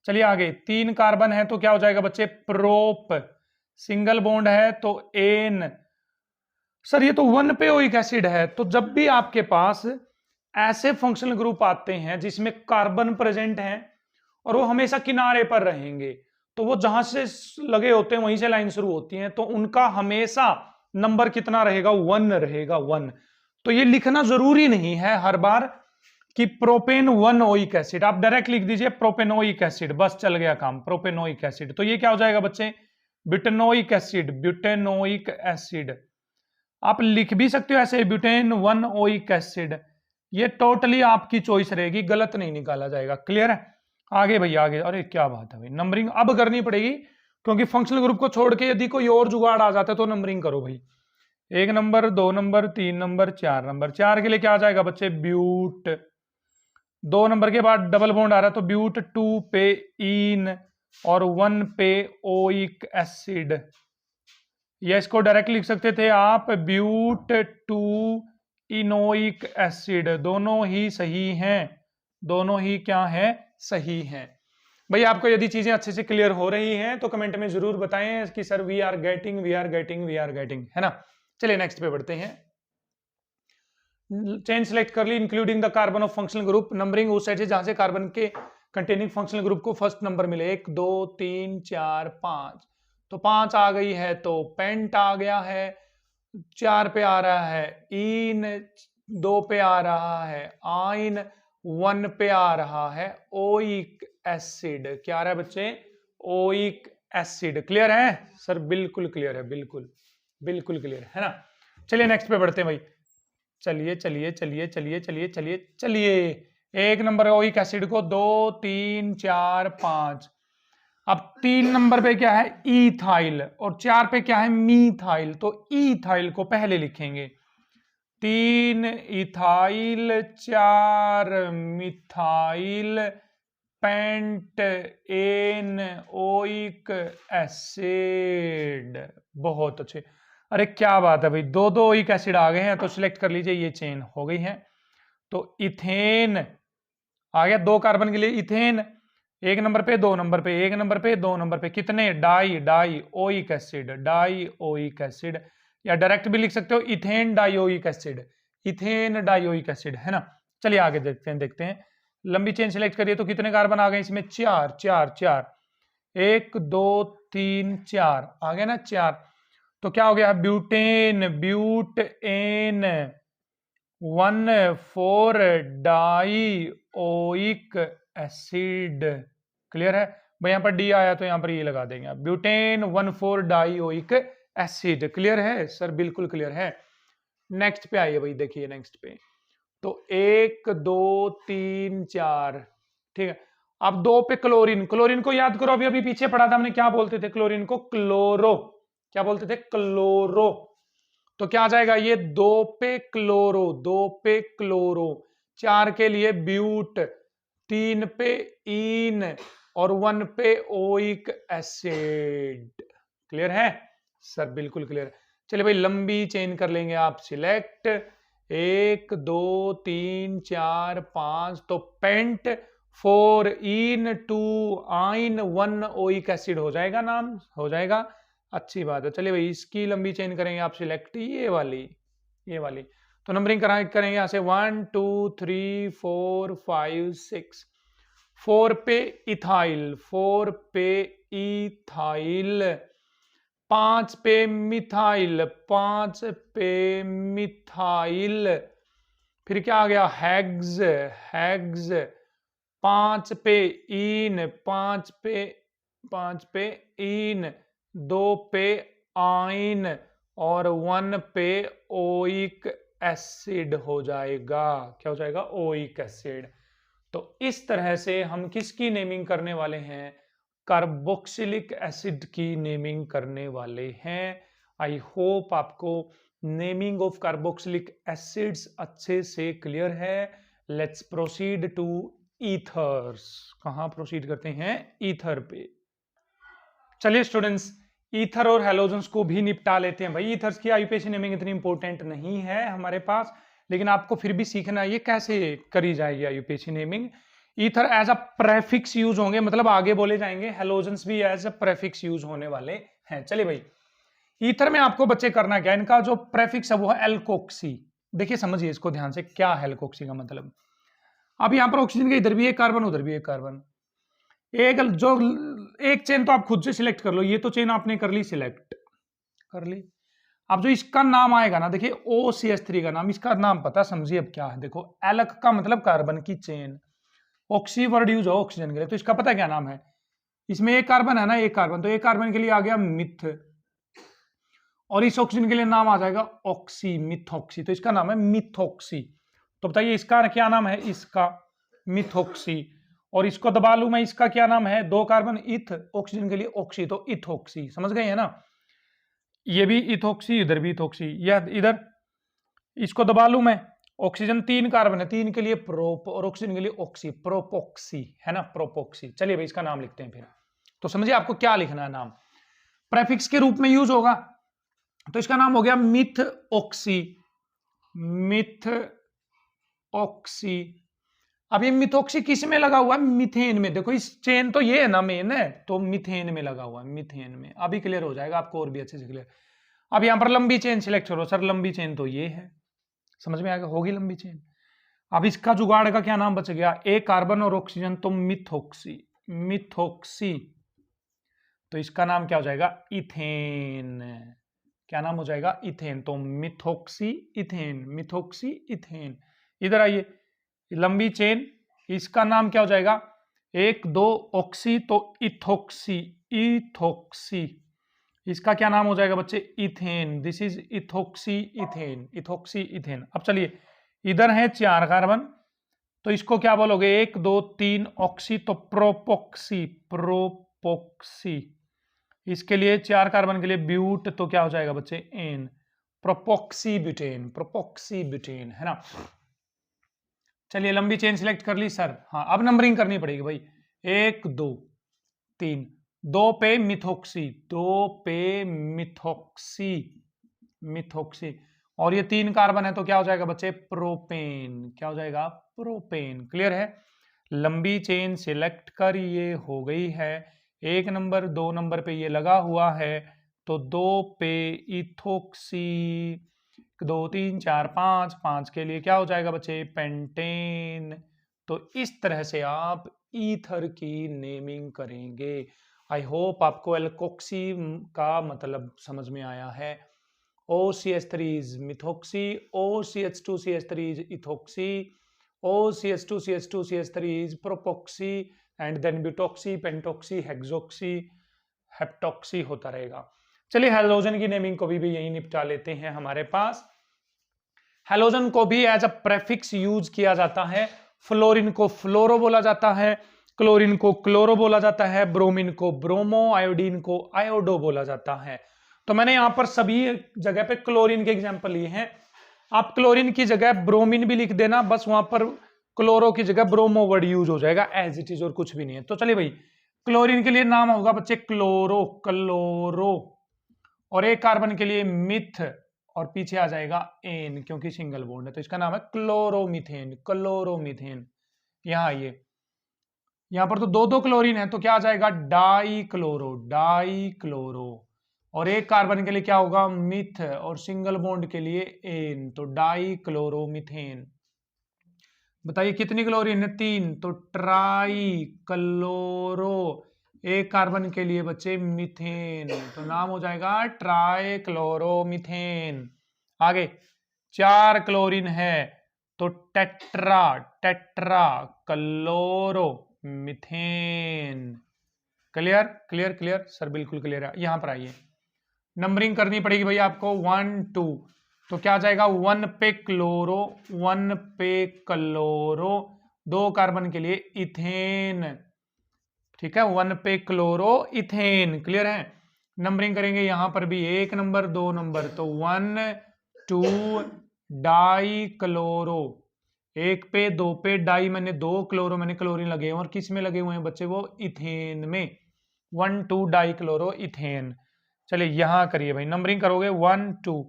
चलिए आगे 3 कार्बन है तो क्या हो जाएगा बच्चे? प्रोप, सिंगल बॉन्ड है तो एन। सर ये तो 1 पे ओइक एसिड है, तो जब भी आपके पास ऐसे फंक्शनल ग्रुप आते हैं जिसमें कार्बन प्रेजेंट है और वो हमेशा किनारे पर रहेंगे, तो वो जहां से लगे होते हैं वहीं से लाइन शुरू होती है, तो उनका हमेशा नंबर कितना रहेगा? 1 रहेगा, 1। तो ये लिखना जरूरी नहीं है हर बार कि प्रोपेन 1 ओइक एसिड, आप डायरेक्ट लिख दीजिए प्रोपेनोइक एसिड, बस चल गया काम, प्रोपेनोइक एसिड। तो ये क्या हो जाएगा बच्चे? Butanoic acid, butanoic acid. आप लिख भी सकते हो ऐसे ब्यूटेन 1 ओइक एसिड, ये टोटली आपकी चॉइस रहेगी, गलत नहीं निकाला जाएगा। क्लियर है? आगे भैया आगे, अरे क्या बात है भाई, नंबरिंग अब करनी पड़ेगी क्योंकि फंक्शनल ग्रुप को छोड़ के यदि कोई और जुगाड़ आ जाता है तो नंबरिंग करो भाई। 1 नंबर, 2 नंबर, 3 नंबर, 4 नंबर। 4 के लिए क्या आ जाएगा बच्चे? ब्यूट। 2 नंबर के बाद डबल बॉन्ड आ रहा है तो ब्यूट 2 पे इन और 1 पे ओइक एसिड, या इसको डायरेक्ट लिख सकते थे आप ब्यूट 2 इनोइक एसिड। दोनों ही सही हैं, दोनों ही क्या है? सही हैं। भाई आपको यदि चीजें अच्छे से क्लियर हो रही हैं तो कमेंट में जरूर बताएं कि sir we are getting, we are getting, we are getting, है ना। चलिए नेक्स्ट पे बढ़ते हैं। चेन सेलेक्ट कर ली including the carbon of functional group, numbering उस साइड से जहां से कार्बन के कंटेनिंग फंक्शनल ग्रुप को फर्स्ट नंबर मिले, 1 2 3 4 5। तो 5 आ गई है तो पेंट आ गया है, 4 पे आ रहा है इन, 2 पे आ रहा है आइन, 1 पे आ रहा है ओइक एसिड। क्या आ रहा है बच्चे? Oic acid. क्लियर है सर? बिल्कुल क्लियर है, बिल्कुल बिल्कुल क्लियर है ना। चलिए नेक्स्ट पे बढ़ते हैं भाई। चलिए चलिए चलिए चलिए चलिए चलिए चलिए 1 नंबर ओइक एसिड को 2 3 4 5। अब 3 नंबर पे क्या है? इथाइल, और 4 पे क्या है? मीथाइल। तो इथाइल को पहले लिखेंगे, 3 ethyl 4 methyl pentane oic acid. बहुत अच्छे, अरे क्या बात है भाई, दो दो ओइक एसिड आ गए हैं, तो सिलेक्ट कर लीजिए, ये चेन हो गई है। तो इथेन आ गया, 2 कार्बन के लिए इथेन, 1 नंबर पे 2 नंबर पे 1 नंबर पे 2 नंबर पे, कितने, die oic acid, die oic acid, या डायरेक्ट भी लिख सकते हो ethane dioic acid, ethane dioic acid, है ना। चलिए आगे देखते हैं। लंबी चेन सिलेक्ट करिए, तो कितने कार्बन आ गए इसमें, 4 4 4, 1 2 3 4 आ गए ना, 4। तो क्या हो गया, butane, butane 1,4 dioic acid. Clear है भाई, यहां पर डी आया तो यहां पर ये लगा देंगे, ब्यूटेन 1,4 डाइओइक एसिड। क्लियर है सर, बिल्कुल क्लियर है। नेक्स्ट पे आइए भाई, देखिए नेक्स्ट पे, तो 1 2 3 4, ठीक है। अब 2 पे क्लोरीन, क्लोरीन को याद करो, अभी अभी पीछे पढ़ा था हमने, क्या बोलते थे क्लोरीन को, क्लोरो, क्या बोलते थे, क्लोरो। तो क्या आ जाएगा ये, 2 पे क्लोरो, 2 पे क्लोरो, 4 के लिए ब्यूट, 3 पे इन, और 1 पे ओइक एसिड। क्लियर है सर, बिल्कुल क्लियर। चलिए भाई, लंबी चेन कर लेंगे आप सिलेक्ट, 1 2 3 4 5, तो पेंट 4 इन 2 आइन 1 ओइक एसिड हो जाएगा, नाम हो जाएगा। अच्छी बात है। चलिए भाई, इसकी लंबी चेन करेंगे आप सिलेक्ट, ये वाली। तो नंबरिंग करेंगे यहां से 1 2 3 4 5 6, 4 पे इथाइल, 4 पे इथाइल, 5 पे मिथाइल, 5 पे मिथाइल, फिर क्या आ गया, हेग्स, हेग्स, 5 पे इन, 5 पे इन, 2 पे आइन, और 1 पे ओइक एसिड हो जाएगा। क्या हो जाएगा, ओइक एसिड। तो इस तरह से हम किसकी नेमिंग करने वाले हैं, कार्बोक्सिलिक एसिड की नेमिंग करने वाले हैं। आई होप आपको नेमिंग ऑफ कार्बोक्सिलिक एसिड्स अच्छे से क्लियर है। Let's proceed to ethers. कहां प्रोसीड करते हैं, ईथर पे। चलिए स्टूडेंट्स, ईथर और हैलोजेंस को भी निपटा लेते हैं। भाई ईथर्स की आईयूपीएसी नेमिंग इतनी इंपॉर्टेंट नहीं है हमारे पास, लेकिन आपको फिर भी सीखना है ये कैसे करी जाएगी IUPAC naming. Ether as a prefix use होंगे, मतलब आगे बोले जाएंगे, हैलोजेंस भी एज अ प्रेफिक्स यूज होने वाले हैं। चलिए भाई, ईथर में आपको बच्चे करना क्या, इनका जो प्रेफिक्स है वो है एल्कोक्सी। देखिए समझिए इसको ध्यान से, क्या है एल्कोक्सी का मतलब। अब यहां पर ऑक्सीजन के इधर भी एक कार्बन, उधर भी एक कार्बन, एक चेन तो आप खुद से सिलेक्ट कर लो, ये तो चेन आपने कर ली सिलेक्ट, कर ली। अब जो इसका नाम आएगा ना, देखिए OCH3 का नाम, इसका नाम पता, समझिए अब क्या है। देखो एल्क का मतलब कार्बन की चेन, ऑक्सी वर्ड यूज हो ऑक्सीजन के लिए, तो इसका पता क्या नाम है, इसमें एक कार्बन है ना, एक कार्बन, तो एक कार्बन के लिए आ गया मिथ, और इस ऑक्सीजन के लिए नाम आ जाएगा ऑक्सी, मिथॉक्सी, तो इसका नाम है मिथॉक्सी। तो बताइए इसका क्या नाम है, इसका मिथॉक्सी। और इसको दबा लूं मैं, इसका क्या नाम है, 2 कार्बन इथ, ऑक्सीजन के लिए ऑक्सी, तो इथॉक्सी। समझ गए है ना, ये भी इथॉक्सी, इधर भी इथॉक्सी, यह इधर, इसको दबा लूं मैं, ऑक्सीजन 3 कार्बन है, 3 के लिए प्रोप, और ऑक्सीजन के लिए ऑक्सी, प्रोपोक्सी, है ना, प्रोपोक्सी। चलिए भाई इसका नाम लिखते हैं फिर। तो समझिए आपको क्या लिखना है नाम, प्रेफिक्स के रूप में यूज होगा, तो इसका नाम हो गया मिथ ऑक्सी, मिथ ऑक्सी। अब ये मिथॉक्सी किस में लगा हुआ है, मिथेन में। देखो इस चेन तो ये है ना मेन है, तो मिथेन में लगा हुआ है, मिथेन में। अभी क्लियर हो जाएगा आपको और भी अच्छे से क्लियर। अब यहां पर लंबी चेन सिलेक्ट करो, सर लंबी चेन तो ये है, समझ में आएगा, होगी लंबी चेन। अब इसका जुगाड़ का क्या नाम बच गया, एक कार्बन और ऑक्सीजन, तो मिथॉक्सी, मिथॉक्सी। तो इसका नाम क्या हो जाएगा, इथेन। क्या नाम हो जाएगा, इथेन। तो मिथॉक्सी इथेन, मिथॉक्सी इथेन। इधर आइए, लंबी चेन, इसका नाम क्या हो जाएगा, 1 2 ऑक्सी, तो इथॉक्सी, इथॉक्सी। इसका क्या नाम हो जाएगा बच्चे, ethane. This is ethoxy ethane, ethoxy ethane. अब चलिए, इधर है 4 कार्बन, तो इसको क्या बोलोगे, 1 2 3 ऑक्सी, तो प्रोपोक्सी, प्रोपोक्सी। इसके लिए 4 कार्बन के लिए ब्यूट, तो क्या हो जाएगा बच्चे, एन, प्रोपोक्सीब्यूटेन है ना। चलिए लंबी चेन सिलेक्ट कर ली सर। हाँ अब नंबरिंग करनी पड़ेगी भाई, 1 2 3, 2 पे मिथोक्सी, 2 पे मिथोक्सी, मिथोक्सी, और ये 3 कार्बन है तो क्या हो जाएगा बच्चे, प्रोपेन। क्या हो जाएगा, प्रोपेन। क्लियर है। लंबी चेन सिलेक्ट कर ये हो गई है। 1 नंबर 2 नंबर पे ये लगा हुआ है, तो 2 पे इथोक्सी, 2 3 4 5, 5 के लिए क्या हो जाएगा बच्चे, पेंटेन। तो इस तरह से आप ईथर की नेमिंग करेंगे। आई होप आपको एल्कोक्सी का मतलब समझ में आया है। OCH3 is methoxy, OCH2CH3 is ethoxy, OCH2CH2CH3 is propoxy, and then butoxy, pentoxy, hexoxy, हेप्टोक्सी होता रहेगा। चलिए हैलोजन की नेमिंग को भी यही निपटा लेते हैं। हमारे पास हैलोजन को भी एज अ प्रेफिक्स यूज किया जाता है। फ्लोरीन को फ्लोरो बोला जाता है, क्लोरीन को क्लोरो बोला जाता है, ब्रोमीन को ब्रोमो, आयोडीन को आयोडो बोला जाता है। तो मैंने यहां पर सभी जगह पे क्लोरीन के एग्जांपल लिए हैं। आप क्लोरीन की जगह ब्रोमीन भी लिख देना, बस वहां पर क्लोरो की जगह ब्रोमो वर्ड यूज हो जाएगा एज इट इज, और कुछ भी नहीं है। तो चलिए भाई, क्लोरीन के लिए नाम होगा बच्चे क्लोरो, क्लोरो, और एक कार्बन के लिए मिथ, और पीछे आ जाएगा एन क्योंकि सिंगल बॉन्ड है, तो इसका नाम है क्लोरोमीथेन, क्लोरोमीथेन। यहां आइए, यहां पर तो 2 क्लोरीन है तो क्या आ जाएगा, डाई क्लोरो, डाई क्लोरो, और एक कार्बन के लिए क्या होगा, मिथ, और सिंगल बॉन्ड के लिए एन, तो डाई क्लोरोमीथेन। बताइए कितनी क्लोरीन है, 3, तो ट्राई क्लोरो, एक कार्बन के लिए बच्चे मीथेन, तो नाम हो जाएगा ट्राई क्लोरोमीथेन। आगे 4 क्लोरीन है तो tetra, tetra chloro methane. Clear clear clear sir, बिल्कुल क्लियर है। यहां पर आइए, नंबरिंग करनी पड़ेगी भाई आपको, 1 2, तो क्या आ जाएगा, 1 पे क्लोरो, 1 पे क्लोरो, 2 कार्बन के लिए इथेन, ठीक है, 1 पे क्लोरो इथेन। क्लियर है। नंबरिंग करेंगे यहां पर भी, 1 नंबर 2 नंबर, तो 1 2 डाई क्लोरो, 1 पे 2 पे डाई, मैंने 2 क्लोरो, मैंने क्लोरीन लगे हुए, और किस में लगे हुए हैं बच्चे, वो इथेन में, 1 2 डाई क्लोरो इथेन। चलिए यहां करिए भाई, नंबरिंग करोगे 1 2,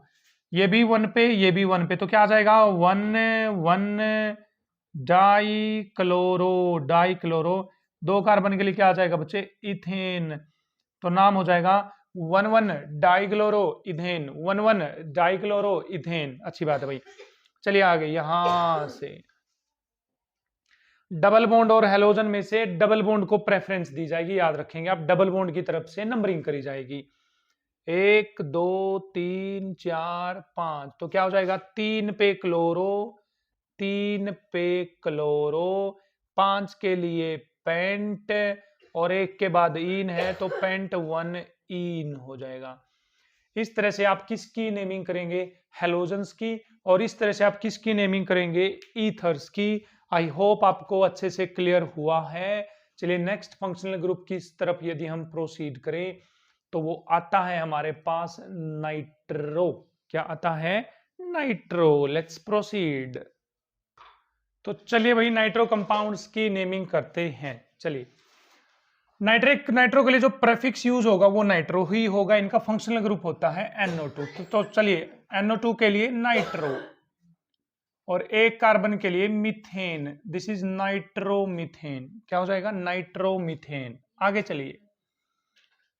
ये भी 1 पे, ये भी 1 पे, तो क्या आ जाएगा, 1 1 die chloro, die chloro, 2 carbon के लिए क्या आ जाएगा बच्चे, इथेन, तो नाम हो जाएगा 1 1 डाइक्लोरो इथेन, 1 1 डाइक्लोरो इथेन। अच्छी बात है भाई। चलिए आगे, यहां से डबल बॉन्ड और हेलोजन में से डबल बॉन्ड को प्रेफरेंस दी जाएगी, याद रखेंगे आप, डबल बॉन्ड की तरफ से नंबरिंग करी जाएगी। 1 2 3 4 5, तो क्या हो जाएगा, 3 पे क्लोरो, 3 पे क्लोरो, 5 के लिए पेंट, और 1 के बाद इन है तो पेंट 1 इन हो जाएगा। इस तरह से आप किसकी नेमिंग करेंगे, हेलोजन्स की, और इस तरह से आप किसकी नेमिंग करेंगे, ईथर्स की। आई होप आपको अच्छे से क्लियर हुआ है। चलिए नेक्स्ट फंक्शनल ग्रुप की तरफ यदि हम प्रोसीड करें तो वो आता है हमारे पास नाइट्रो। क्या आता है, नाइट्रो। Let's proceed. तो चलिए भाई नाइट्रो कंपाउंड्स की नेमिंग करते हैं। चलिए नाइट्रो के लिए जो प्रेफिक्स यूज होगा वो नाइट्रो ही होगा। इनका फंक्शनल ग्रुप होता है NO2। तो चलिए NO2 के लिए नाइट्रो, और एक कार्बन के लिए मीथेन, दिस इज नाइट्रोमीथेन। क्या हो जाएगा, नाइट्रोमीथेन। आगे चलिए,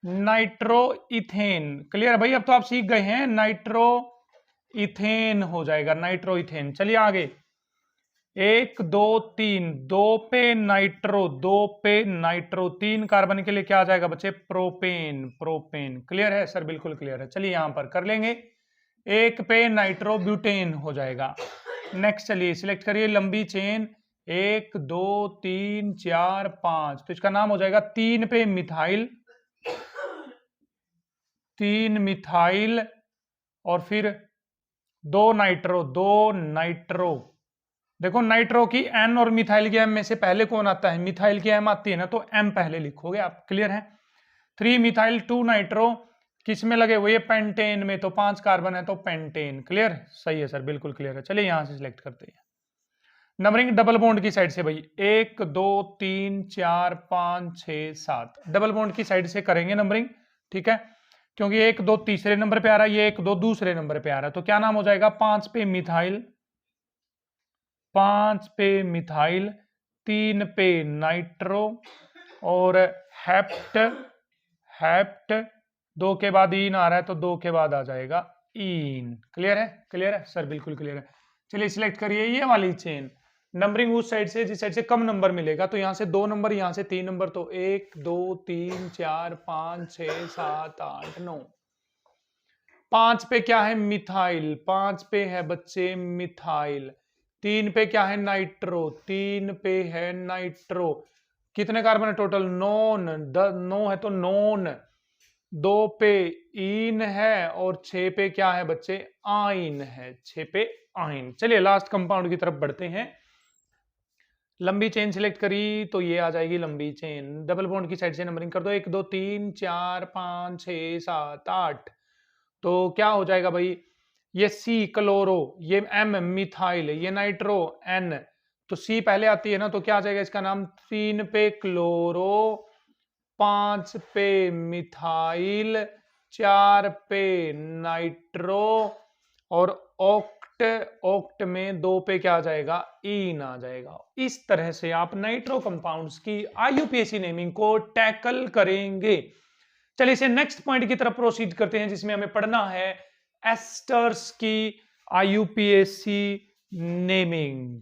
नाइट्रो इथेन। क्लियर भाई, अब तो आप सीख गए हैं, नाइट्रो इथेन हो जाएगा, नाइट्रो इथेन। चलिए आगे, 1 2 3, 2 पे नाइट्रो, 2 पे नाइट्रो, 3 कार्बन के लिए क्या आ जाएगा बच्चे, प्रोपेन, प्रोपेन। क्लियर है सर, बिल्कुल क्लियर है। चलिए यहां पर कर लेंगे, 1 पे नाइट्रो ब्यूटेन हो जाएगा। नेक्स्ट चलिए सिलेक्ट करिए लंबी चेन, 1 2 3 4 5, तो इसका नाम हो जाएगा 3 पे मिथाइल, 3 मिथाइल, और फिर 2 नाइट्रो, 2 नाइट्रो। देखो नाइट्रो की N और मिथाइल की M में से पहले कौन आता है, मिथाइल की M आती है ना, तो M पहले लिखोगे आप। क्लियर है। 3 मिथाइल 2 नाइट्रो, किस में लगे हुए? ये पेंटेन में, तो 5 कार्बन है तो पेंटेन। क्लियर? सही है सर, बिल्कुल क्लियर है। चलिए यहां से सिलेक्ट करते हैं नंबरिंग डबल बॉन्ड की साइड से भाई। 1 2 3 4 5 6 7 डबल बॉन्ड की साइड से करेंगे नंबरिंग, ठीक है? क्योंकि 1 2 तीसरे नंबर पे आ रहा है, ये 1 2 दूसरे नंबर पे आ रहा है, तो क्या नाम हो जाएगा? 5 पे मिथाइल, 5 पे मिथाइल, 3 पे नाइट्रो और हेप्ट, हेप्ट 2 के बाद ईन आ रहा है तो 2 के बाद आ जाएगा ईन। क्लियर है? क्लियर है सर, बिल्कुल क्लियर है। चलिए सिलेक्ट करिए ये वाली चेन। नंबरिंग उस साइड से जिस साइड से कम नंबर मिलेगा, तो यहां से 2 नंबर, यहां से 3 नंबर, तो 1 2 3 4 5 6 7 8 9। 5 पे क्या है? मिथाइल, 5 पे है बच्चे मिथाइल। 3 पे क्या है? नाइट्रो, 3 पे है नाइट्रो। कितने कार्बन है टोटल? नॉन, 9 है तो नॉन। 2 पे ईन है और 6 पे क्या है बच्चे? आइन है, 6 पे आइन। चलिए लास्ट कंपाउंड की तरफ बढ़ते हैं। लंबी चेन सिलेक्ट करी तो ये आ जाएगी लंबी चेन। डबल बॉन्ड की साइड से नंबरिंग कर दो, 1 2 3 4 5 6 7 8। तो क्या हो जाएगा भाई? ये सी क्लोरो, ये एम मिथाइल, ये नाइट्रो एन, तो सी पहले आती है ना, तो क्या आ जाएगा इसका नाम? 3 पे क्लोरो, 5 पे मिथाइल, 4 पे नाइट्रो और ऑक्ट, ऑक्ट में 2 पे क्या आ जाएगा? ईन आ जाएगा। इस तरह से आप नाइट्रो कंपाउंड्स की आईयूपीएसी नेमिंग को टैकल करेंगे। चलिए इसे नेक्स्ट पॉइंट की तरफ प्रोसीड करते हैं, जिसमें हमें पढ़ना है एस्टर्स की आईयूपीएसी नेमिंग।